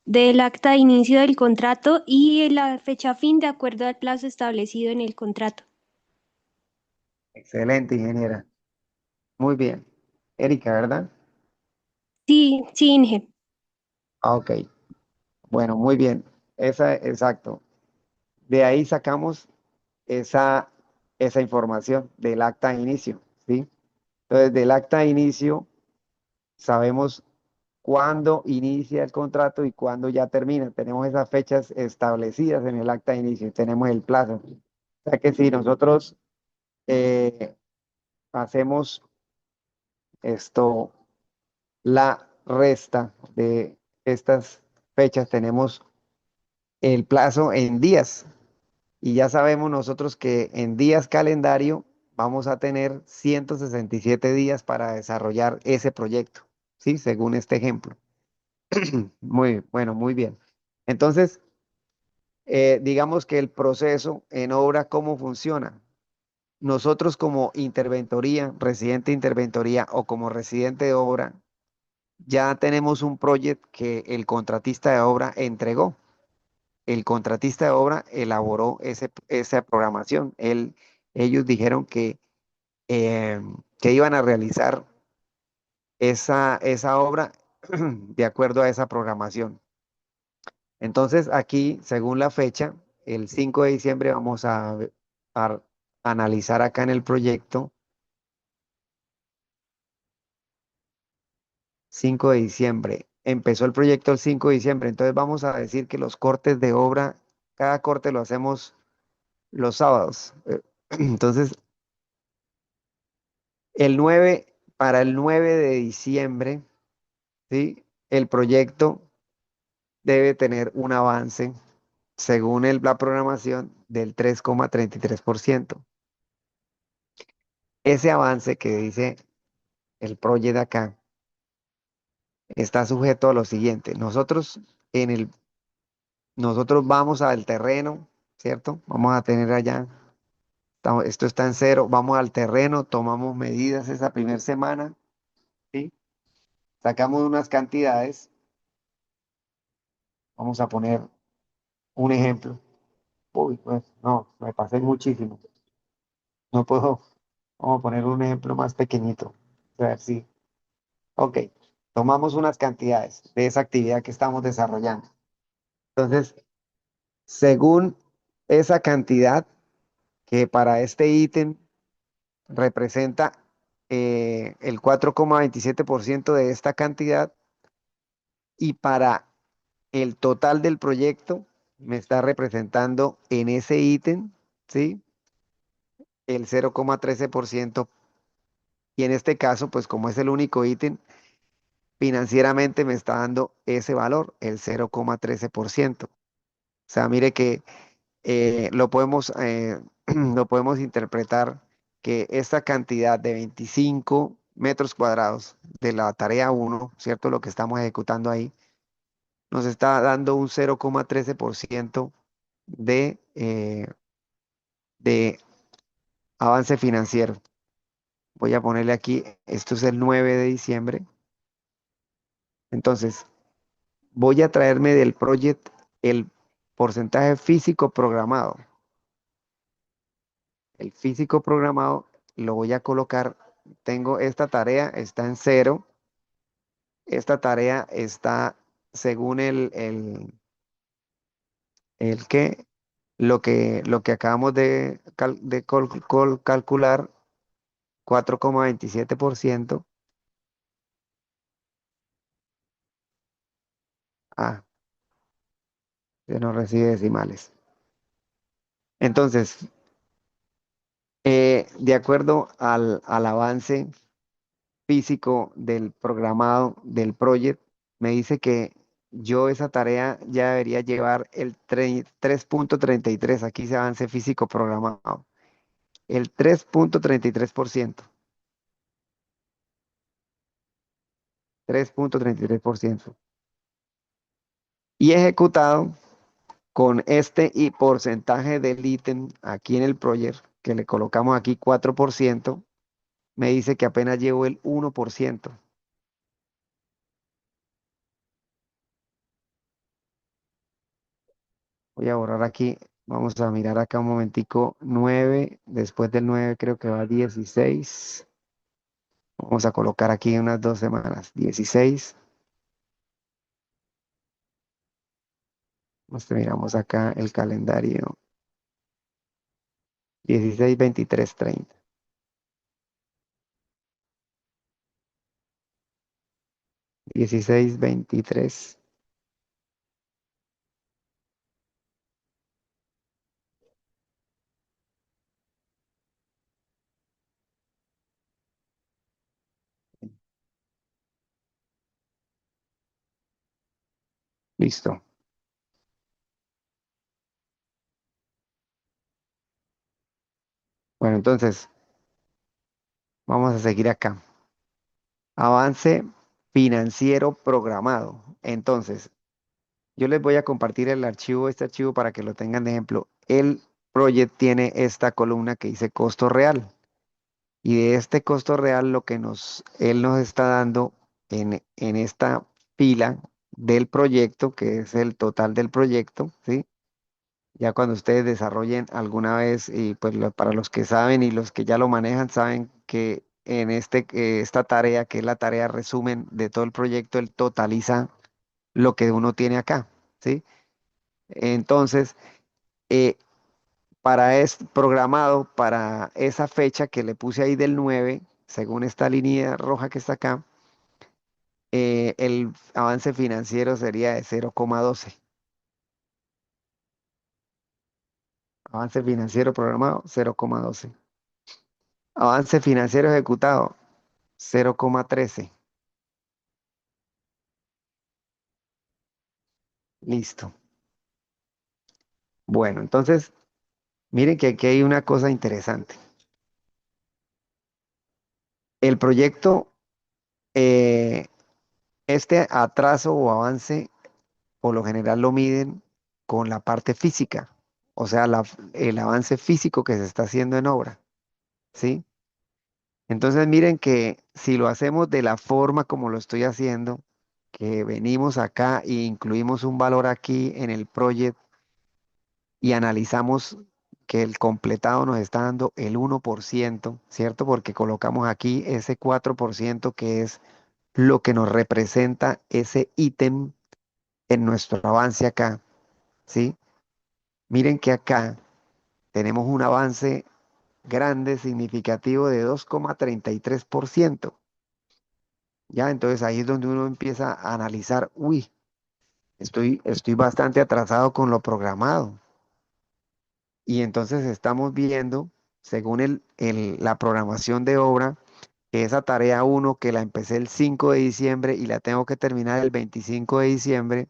del acta de inicio del contrato y la fecha fin de acuerdo al plazo establecido en el contrato. Excelente, ingeniera. Muy bien. Erika, ¿verdad? Sí, sí, Inge. Ah, ok. Bueno, muy bien. Exacto. De ahí sacamos esa, esa información del acta de inicio, ¿sí? Entonces, del acta de inicio sabemos cuándo inicia el contrato y cuándo ya termina. Tenemos esas fechas establecidas en el acta de inicio y tenemos el plazo. O sea que si nosotros eh, hacemos esto, la resta de estas fechas, tenemos el plazo en días y ya sabemos nosotros que en días calendario vamos a tener 167 días para desarrollar ese proyecto, ¿sí? Según este ejemplo. Muy bueno, muy bien. Entonces, digamos que el proceso en obra, ¿cómo funciona? nosotros como interventoría, residente de interventoría o como residente de obra, ya tenemos un proyecto que el contratista de obra entregó. El contratista de obra elaboró esa programación. Ellos dijeron eh, que iban a realizar esa obra de acuerdo a esa programación. Entonces, aquí, según la fecha, el 5 de diciembre vamos a analizar acá en el proyecto 5 de diciembre. Empezó el proyecto el 5 de diciembre, entonces vamos a decir que los cortes de obra, cada corte lo hacemos los sábados. Entonces, para el 9 de diciembre, ¿sí? El proyecto debe tener un avance, según la programación, del 3,33%. Ese avance que dice el proyecto acá está sujeto a lo siguiente. Nosotros vamos al terreno, ¿cierto? Vamos a tener allá, esto está en cero, vamos al terreno, tomamos medidas esa primera semana, ¿sí? Sacamos unas cantidades, vamos a poner un ejemplo. Uy, pues no, me pasé muchísimo. No puedo, vamos a poner un ejemplo más pequeñito. A ver si, ok, tomamos unas cantidades de esa actividad que estamos desarrollando. Entonces, según esa cantidad que para este ítem representa el 4,27% de esta cantidad y para el total del proyecto me está representando en ese ítem, ¿sí? El 0,13%. Y en este caso, pues como es el único ítem, financieramente me está dando ese valor, el 0,13%. O sea, mire que lo podemos interpretar que esta cantidad de 25 metros cuadrados de la tarea uno, ¿cierto? Lo que estamos ejecutando ahí, nos está dando un 0,13% de avance financiero. Voy a ponerle aquí, esto es el 9 de diciembre. Entonces, voy a traerme del proyecto el porcentaje físico programado. El físico programado lo voy a colocar, tengo esta tarea, está en cero, esta tarea está según el que, lo que acabamos de calcular, 4,27%. Ah, se no recibe decimales. Entonces, de acuerdo al avance físico del programado del project, me dice que yo esa tarea ya debería llevar el 3,33. Aquí se avance físico programado. El 3,33%. 3,33%. Y ejecutado con este y porcentaje del ítem aquí en el project, que le colocamos aquí 4%, me dice que apenas llevo el 1%. Voy a borrar aquí. Vamos a mirar acá un momentico. 9, después del 9 creo que va 16. Vamos a colocar aquí unas 2 semanas. 16. Miramos acá el calendario. 16, 23, 30. 16, 23. Listo. Bueno, entonces vamos a seguir acá. Avance financiero programado. Entonces, yo les voy a compartir el archivo, este archivo para que lo tengan de ejemplo. project tiene esta columna que dice costo real. Y de este costo real, lo que él nos está dando en esta pila del proyecto, que es el total del proyecto, ¿sí? Ya cuando ustedes desarrollen alguna vez, y pues para los que saben y los que ya lo manejan, saben que en esta tarea, que es la tarea resumen de todo el proyecto, él totaliza lo que uno tiene acá, ¿sí? Entonces, eh, es programado para esa fecha que le puse ahí del 9 según esta línea roja que está acá, el avance financiero sería de 0,12. Avance financiero programado, 0,12. Avance financiero ejecutado, 0,13. Listo. Bueno, entonces, miren que aquí hay una cosa interesante. El proyecto, eh, este atraso o avance, por lo general lo miden con la parte física, o sea, el avance físico que se está haciendo en obra, ¿sí? Entonces, miren que si lo hacemos de la forma como lo estoy haciendo, que venimos acá e incluimos un valor aquí en el project y analizamos que el completado nos está dando el 1%, ¿cierto? Porque colocamos aquí ese 4% que es lo que nos representa ese ítem en nuestro avance acá, ¿sí? Miren que acá tenemos un avance grande, significativo de 2,33%. Ya, entonces ahí es donde uno empieza a analizar, uy, estoy bastante atrasado con lo programado. Y entonces estamos viendo, según la programación de obra, que esa tarea uno que la empecé el 5 de diciembre y la tengo que terminar el 25 de diciembre,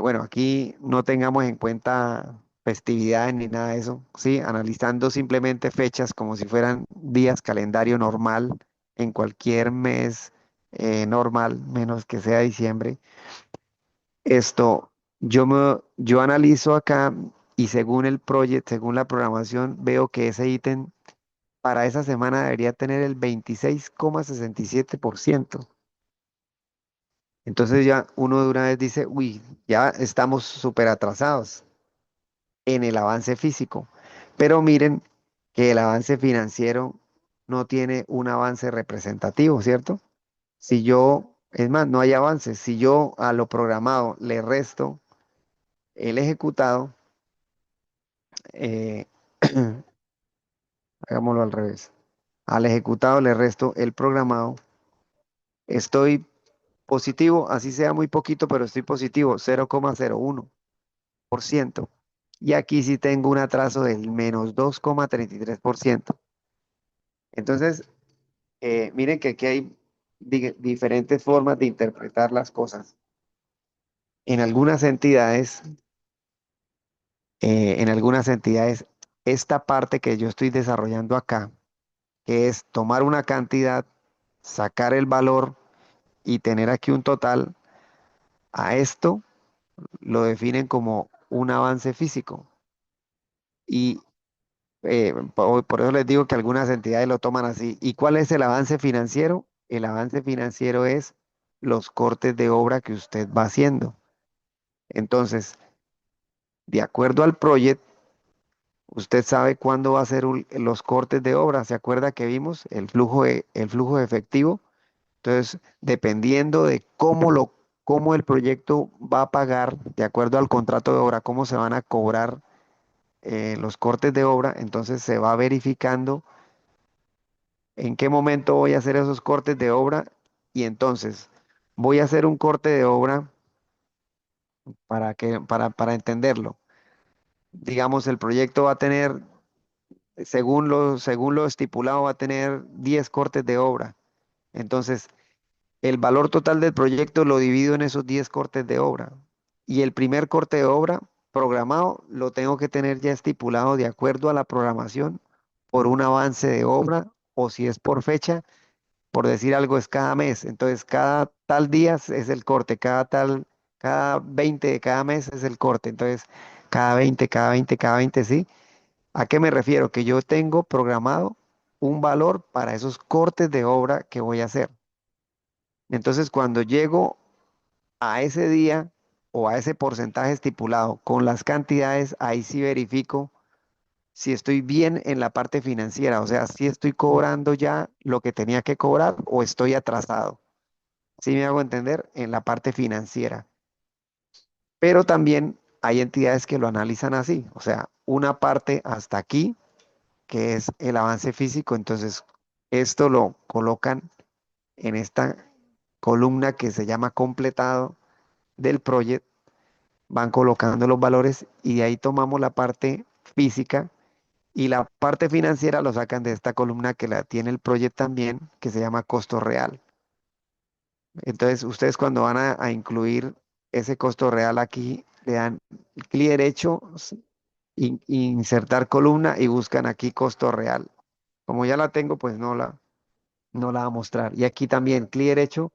bueno, aquí no tengamos en cuenta festividades ni nada de eso, ¿sí? Analizando simplemente fechas como si fueran días calendario normal en cualquier mes normal, menos que sea diciembre. Esto, yo analizo acá y según el proyecto, según la programación, veo que ese ítem para esa semana debería tener el 26,67%. Entonces ya uno de una vez dice, uy, ya estamos súper atrasados en el avance físico. Pero miren que el avance financiero no tiene un avance representativo, ¿cierto? Si yo, es más, no hay avance. Si yo a lo programado le resto el ejecutado, eh, hagámoslo al revés. Al ejecutado le resto el programado. Estoy positivo, así sea muy poquito, pero estoy positivo, 0,01%. Y aquí sí tengo un atraso del menos 2,33%. Entonces, miren que aquí hay diferentes formas de interpretar las cosas. En algunas entidades, en algunas entidades, esta parte que yo estoy desarrollando acá, que es tomar una cantidad, sacar el valor y tener aquí un total, a esto lo definen como un avance físico. Y por eso les digo que algunas entidades lo toman así. ¿Y cuál es el avance financiero? El avance financiero es los cortes de obra que usted va haciendo. Entonces, de acuerdo al proyecto, usted sabe cuándo va a hacer los cortes de obra. ¿Se acuerda que vimos el flujo de efectivo? Entonces, dependiendo de cómo el proyecto va a pagar, de acuerdo al contrato de obra, cómo se van a cobrar los cortes de obra, entonces se va verificando en qué momento voy a hacer esos cortes de obra y entonces voy a hacer un corte de obra para entenderlo. Digamos, el proyecto va a tener, según lo estipulado, va a tener 10 cortes de obra. Entonces, el valor total del proyecto lo divido en esos 10 cortes de obra. Y el primer corte de obra programado lo tengo que tener ya estipulado de acuerdo a la programación por un avance de obra o si es por fecha, por decir algo, es cada mes. Entonces, cada tal día es el corte, cada 20 de cada mes es el corte. Entonces, cada 20, cada 20, cada 20, ¿sí? ¿A qué me refiero? Que yo tengo programado un valor para esos cortes de obra que voy a hacer. Entonces, cuando llego a ese día o a ese porcentaje estipulado con las cantidades, ahí sí verifico si estoy bien en la parte financiera, o sea, si estoy cobrando ya lo que tenía que cobrar o estoy atrasado. ¿Sí me hago entender? En la parte financiera. Pero también hay entidades que lo analizan así, o sea, una parte hasta aquí, que es el avance físico, entonces esto lo colocan en esta columna que se llama completado del proyecto, van colocando los valores y de ahí tomamos la parte física y la parte financiera lo sacan de esta columna que la tiene el proyecto también, que se llama costo real. Entonces, ustedes cuando van a incluir ese costo real aquí, le dan clic derecho, insertar columna y buscan aquí costo real. Como ya la tengo, pues no la va a mostrar. Y aquí también clic derecho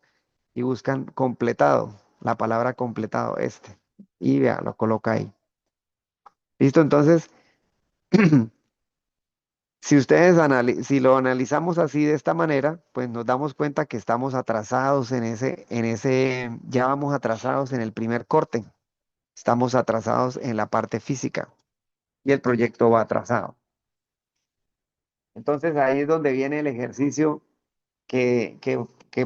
y buscan completado, la palabra completado, este. Y vea, lo coloca ahí. Listo, entonces, si si lo analizamos así de esta manera, pues nos damos cuenta que estamos atrasados ya vamos atrasados en el primer corte, estamos atrasados en la parte física y el proyecto va atrasado. Entonces ahí es donde viene el ejercicio que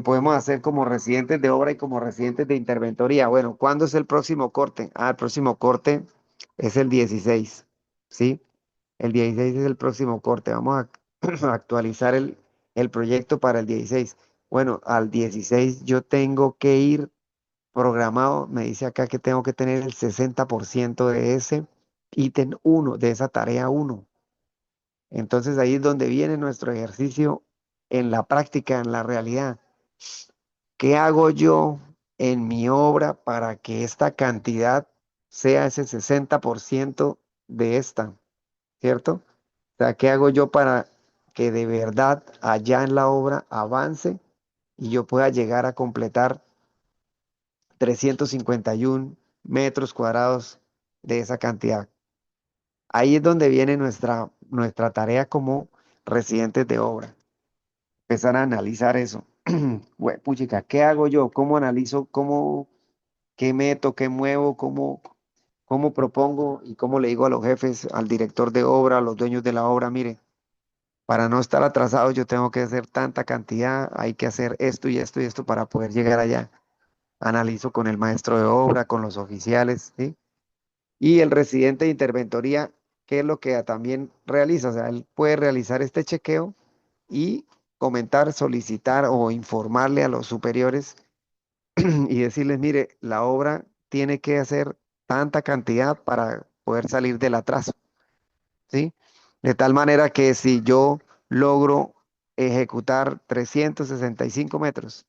podemos hacer como residentes de obra y como residentes de interventoría. Bueno, ¿cuándo es el próximo corte? Ah, el próximo corte es el 16, ¿sí? El 16 es el próximo corte. Vamos a actualizar el proyecto para el 16. Bueno, al 16 yo tengo que ir programado. Me dice acá que tengo que tener el 60% de ese ítem uno de esa tarea uno. Entonces ahí es donde viene nuestro ejercicio en la práctica, en la realidad. ¿Qué hago yo en mi obra para que esta cantidad sea ese 60% de esta? ¿Cierto? O sea, ¿qué hago yo para que de verdad allá en la obra avance y yo pueda llegar a completar 351 metros cuadrados de esa cantidad? Ahí es donde viene nuestra tarea como residentes de obra. Empezar a analizar eso. Puchica, ¿qué hago yo? ¿Cómo analizo? ¿Qué meto? ¿Qué muevo? ¿Cómo propongo? ¿Y cómo le digo a los jefes, al director de obra, a los dueños de la obra? Mire, para no estar atrasado, yo tengo que hacer tanta cantidad, hay que hacer esto y esto y esto para poder llegar allá. Analizo con el maestro de obra, con los oficiales, ¿sí? Y el residente de interventoría, ¿qué es lo que también realiza? O sea, él puede realizar este chequeo y comentar, solicitar o informarle a los superiores y decirles, mire, la obra tiene que hacer tanta cantidad para poder salir del atraso, ¿sí? De tal manera que si yo logro ejecutar 365 metros,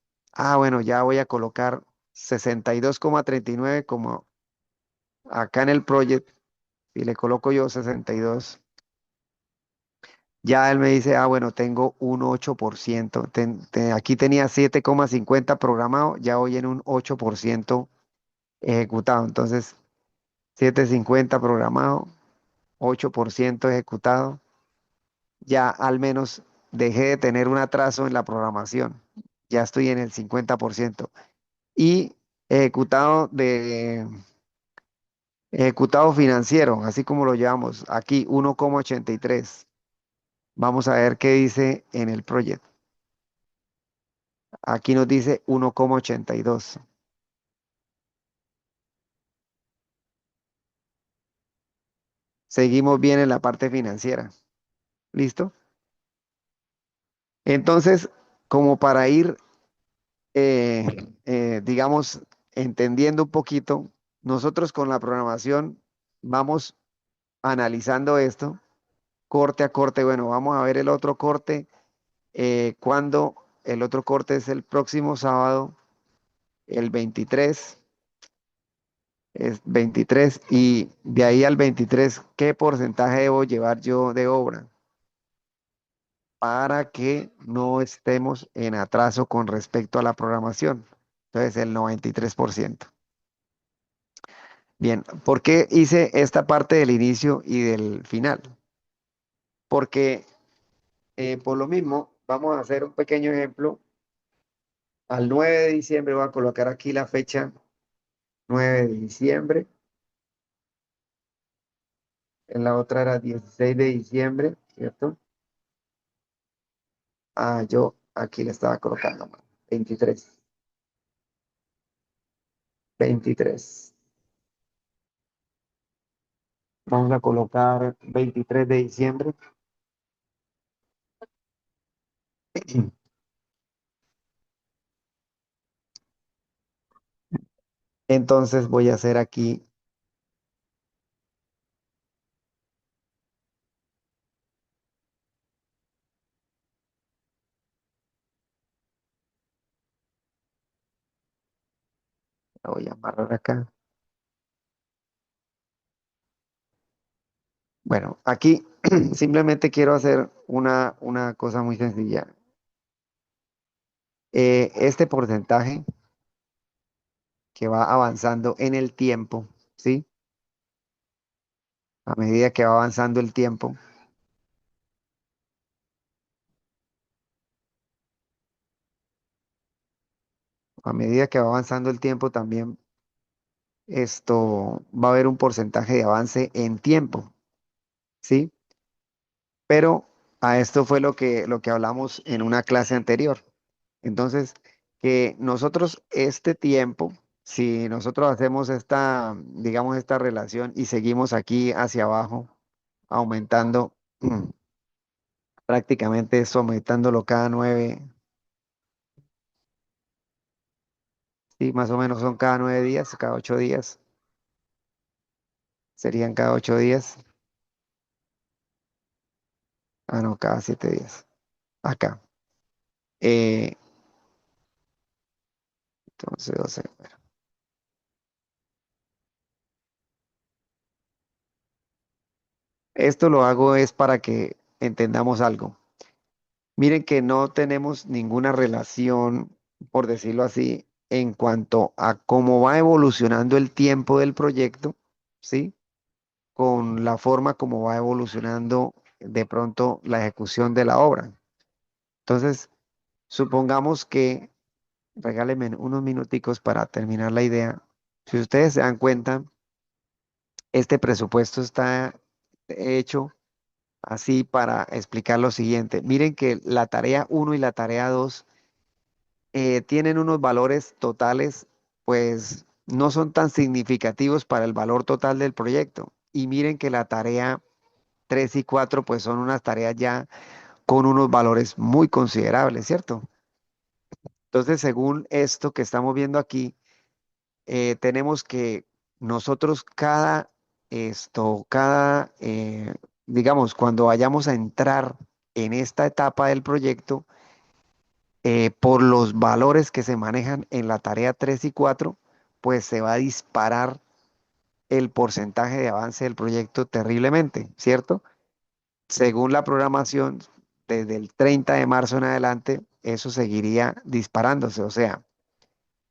bueno, ya voy a colocar 62,39 como acá en el project, y le coloco yo 62, ya él me dice, bueno, tengo un 8%, aquí tenía 7,50 programado, ya voy en un 8% ejecutado, entonces 7,50 programado, 8% ejecutado, ya al menos dejé de tener un atraso en la programación. Ya estoy en el 50%. Y ejecutado ejecutado financiero, así como lo llevamos aquí, 1,83. Vamos a ver qué dice en el proyecto. Aquí nos dice 1,82. Seguimos bien en la parte financiera. ¿Listo? Entonces, como para ir eh, digamos, entendiendo un poquito, nosotros con la programación vamos analizando esto, corte a corte. Bueno, vamos a ver el otro corte, cuando el otro corte es el próximo sábado, el 23, es 23, y de ahí al 23, ¿qué porcentaje debo llevar yo de obra? Para que no estemos en atraso con respecto a la programación. Entonces, el 93%. Bien, ¿por qué hice esta parte del inicio y del final? Porque por lo mismo, vamos a hacer un pequeño ejemplo. Al 9 de diciembre voy a colocar aquí la fecha 9 de diciembre. En la otra era 16 de diciembre, ¿cierto? Ah, yo aquí le estaba colocando mal. 23. 23. Vamos a colocar 23 de diciembre. Entonces voy a hacer aquí, la voy a amarrar acá. Bueno, aquí simplemente quiero hacer una cosa muy sencilla. Este porcentaje que va avanzando en el tiempo, ¿sí? A medida que va avanzando el tiempo, a medida que va avanzando el tiempo también esto va a haber un porcentaje de avance en tiempo, ¿sí? Pero a esto fue lo que hablamos en una clase anterior. Entonces, que nosotros este tiempo, si nosotros hacemos esta, digamos, esta relación y seguimos aquí hacia abajo, aumentando, prácticamente eso, aumentándolo cada 9, sí, más o menos son cada 9 días, cada 8 días, serían cada 8 días, ah, no, cada 7 días, acá. Eh, entonces, 12. Esto lo hago es para que entendamos algo. Miren que no tenemos ninguna relación, por decirlo así, en cuanto a cómo va evolucionando el tiempo del proyecto, ¿sí? Con la forma como va evolucionando de pronto la ejecución de la obra. Entonces, supongamos que, regálenme unos minuticos para terminar la idea. Si ustedes se dan cuenta, este presupuesto está hecho así para explicar lo siguiente. Miren que la tarea uno y la tarea 2 tienen unos valores totales, pues no son tan significativos para el valor total del proyecto. Y miren que la tarea 3 y 4 pues son unas tareas ya con unos valores muy considerables, ¿cierto? Entonces, según esto que estamos viendo aquí, tenemos que nosotros digamos, cuando vayamos a entrar en esta etapa del proyecto, por los valores que se manejan en la tarea 3 y 4, pues se va a disparar el porcentaje de avance del proyecto terriblemente, ¿cierto? Según la programación, desde el 30 de marzo en adelante, eso seguiría disparándose. O sea,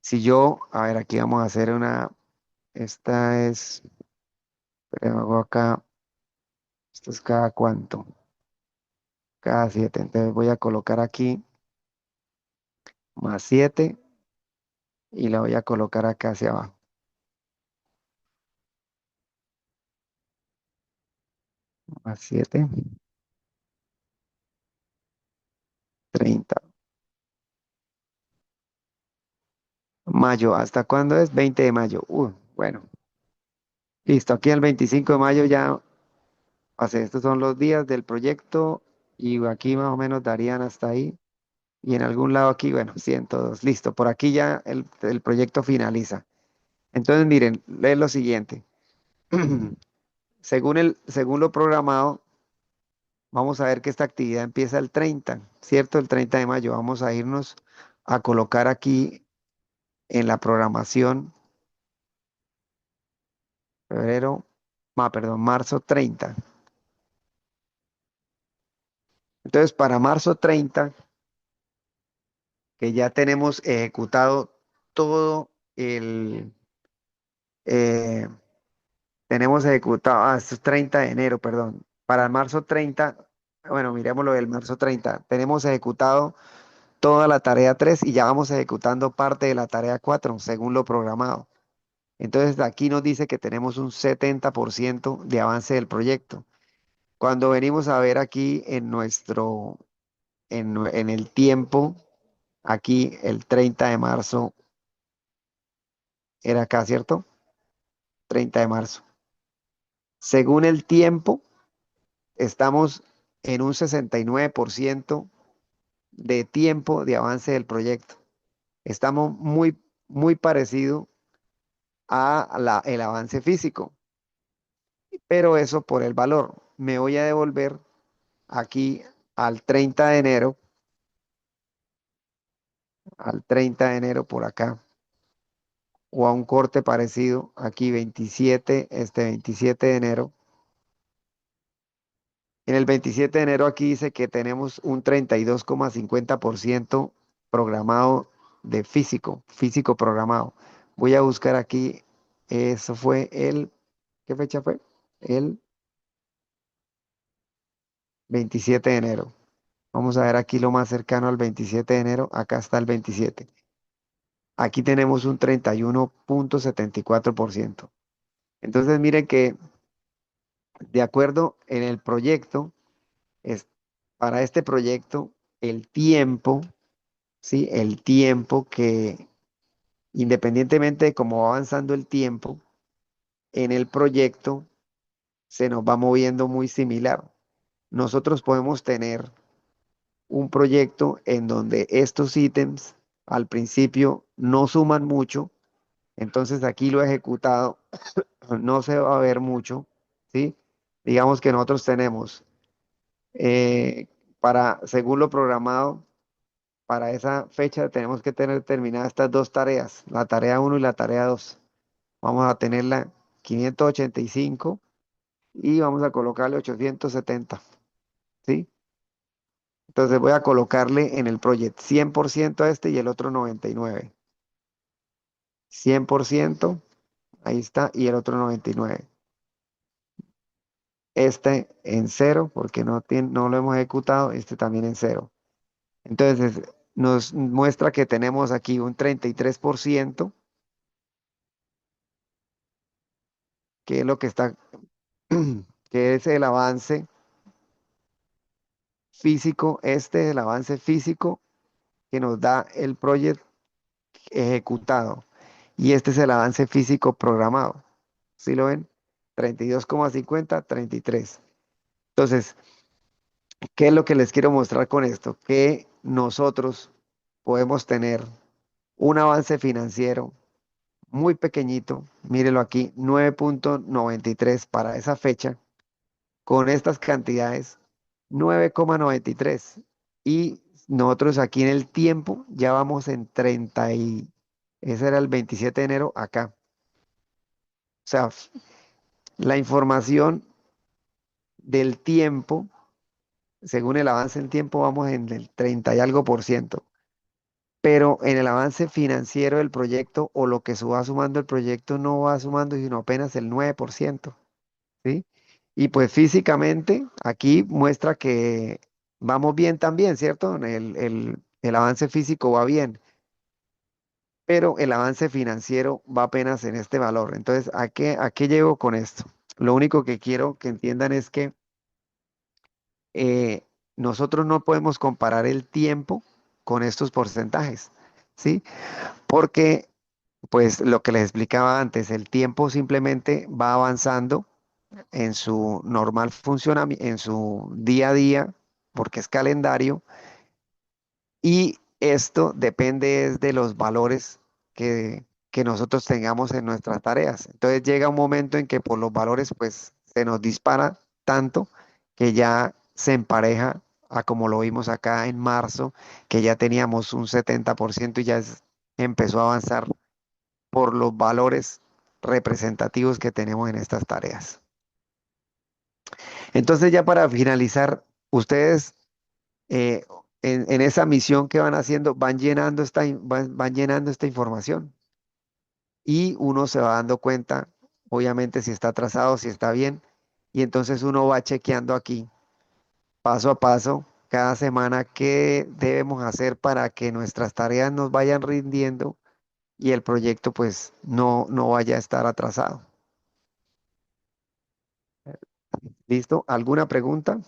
si yo, a ver, aquí vamos a hacer esta es, pero hago acá, esto es cada cuánto, cada 7. Entonces voy a colocar aquí más 7 y la voy a colocar acá hacia abajo. Más 7, 30. Mayo, ¿hasta cuándo es? 20 de mayo. Bueno, listo. Aquí el 25 de mayo ya pasé. Estos son los días del proyecto y aquí más o menos darían hasta ahí. Y en algún lado aquí, bueno, 102. Listo. Por aquí ya el proyecto finaliza. Entonces, miren, leen lo siguiente. Según lo programado, vamos a ver que esta actividad empieza el 30, ¿cierto? El 30 de mayo. Vamos a irnos a colocar aquí en la programación febrero, perdón, marzo 30. Entonces, para marzo 30, que ya tenemos ejecutado todo el, tenemos ejecutado, esto es 30 de enero, perdón. Para el marzo 30, bueno, miremos lo del marzo 30. Tenemos ejecutado toda la tarea 3 y ya vamos ejecutando parte de la tarea 4 según lo programado. Entonces aquí nos dice que tenemos un 70% de avance del proyecto. Cuando venimos a ver aquí en el tiempo, aquí el 30 de marzo era acá, ¿cierto? 30 de marzo. Según el tiempo, estamos en un 69% de tiempo de avance del proyecto. Estamos muy parecido a el avance físico, pero eso por el valor. Me voy a devolver aquí al 30 de enero, al 30 de enero por acá, o a un corte parecido, aquí 27, este 27 de enero. En el 27 de enero aquí dice que tenemos un 32,50% programado de físico programado. Voy a buscar aquí, eso fue ¿qué fecha fue? El 27 de enero. Vamos a ver aquí lo más cercano al 27 de enero. Acá está el 27. Aquí tenemos un 31,74%. Entonces miren que de acuerdo en el proyecto, es, para este proyecto, el tiempo, ¿sí? El tiempo que, independientemente de cómo va avanzando el tiempo, en el proyecto se nos va moviendo muy similar. Nosotros podemos tener un proyecto en donde estos ítems al principio no suman mucho, entonces aquí lo ejecutado no se va a ver mucho, ¿sí? Digamos que nosotros tenemos según lo programado, para esa fecha tenemos que tener terminadas estas dos tareas, la tarea uno y la tarea 2. Vamos a tenerla 585 y vamos a colocarle 870, ¿sí? Entonces voy a colocarle en el project 100% a este y el otro 99. 100%, ahí está, y el otro 99. Este en cero, porque no lo hemos ejecutado, este también en cero. Entonces nos muestra que tenemos aquí un 33%, que es lo que está, que es el avance físico, este es el avance físico que nos da el project ejecutado. Y este es el avance físico programado. ¿Sí lo ven? 32,50, 33. Entonces, ¿qué es lo que les quiero mostrar con esto? Que nosotros podemos tener un avance financiero muy pequeñito, mírelo aquí, 9,93 para esa fecha, con estas cantidades, 9,93. Y nosotros aquí en el tiempo ya vamos en 30 ese era el 27 de enero acá. O sea, la información del tiempo, según el avance en tiempo, vamos en el 30 y algo por ciento. Pero en el avance financiero del proyecto o lo que se va sumando el proyecto no va sumando sino apenas el 9%, ¿sí? Y pues físicamente aquí muestra que vamos bien también, ¿cierto? El avance físico va bien, pero el avance financiero va apenas en este valor. Entonces, ¿a qué llego con esto? Lo único que quiero que entiendan es que nosotros no podemos comparar el tiempo con estos porcentajes, ¿sí? Porque, pues, lo que les explicaba antes, el tiempo simplemente va avanzando en su normal funcionamiento, en su día a día, porque es calendario, y esto depende es de los valores que nosotros tengamos en nuestras tareas. Entonces llega un momento en que por los valores, pues, se nos dispara tanto que ya se empareja a como lo vimos acá en marzo, que ya teníamos un 70% y empezó a avanzar por los valores representativos que tenemos en estas tareas. Entonces, ya para finalizar, ustedes eh, en esa misión que van haciendo, van llenando esta información y uno se va dando cuenta obviamente si está atrasado, si está bien, y entonces uno va chequeando aquí paso a paso cada semana qué debemos hacer para que nuestras tareas nos vayan rindiendo y el proyecto pues no vaya a estar atrasado. ¿Listo? ¿Alguna pregunta?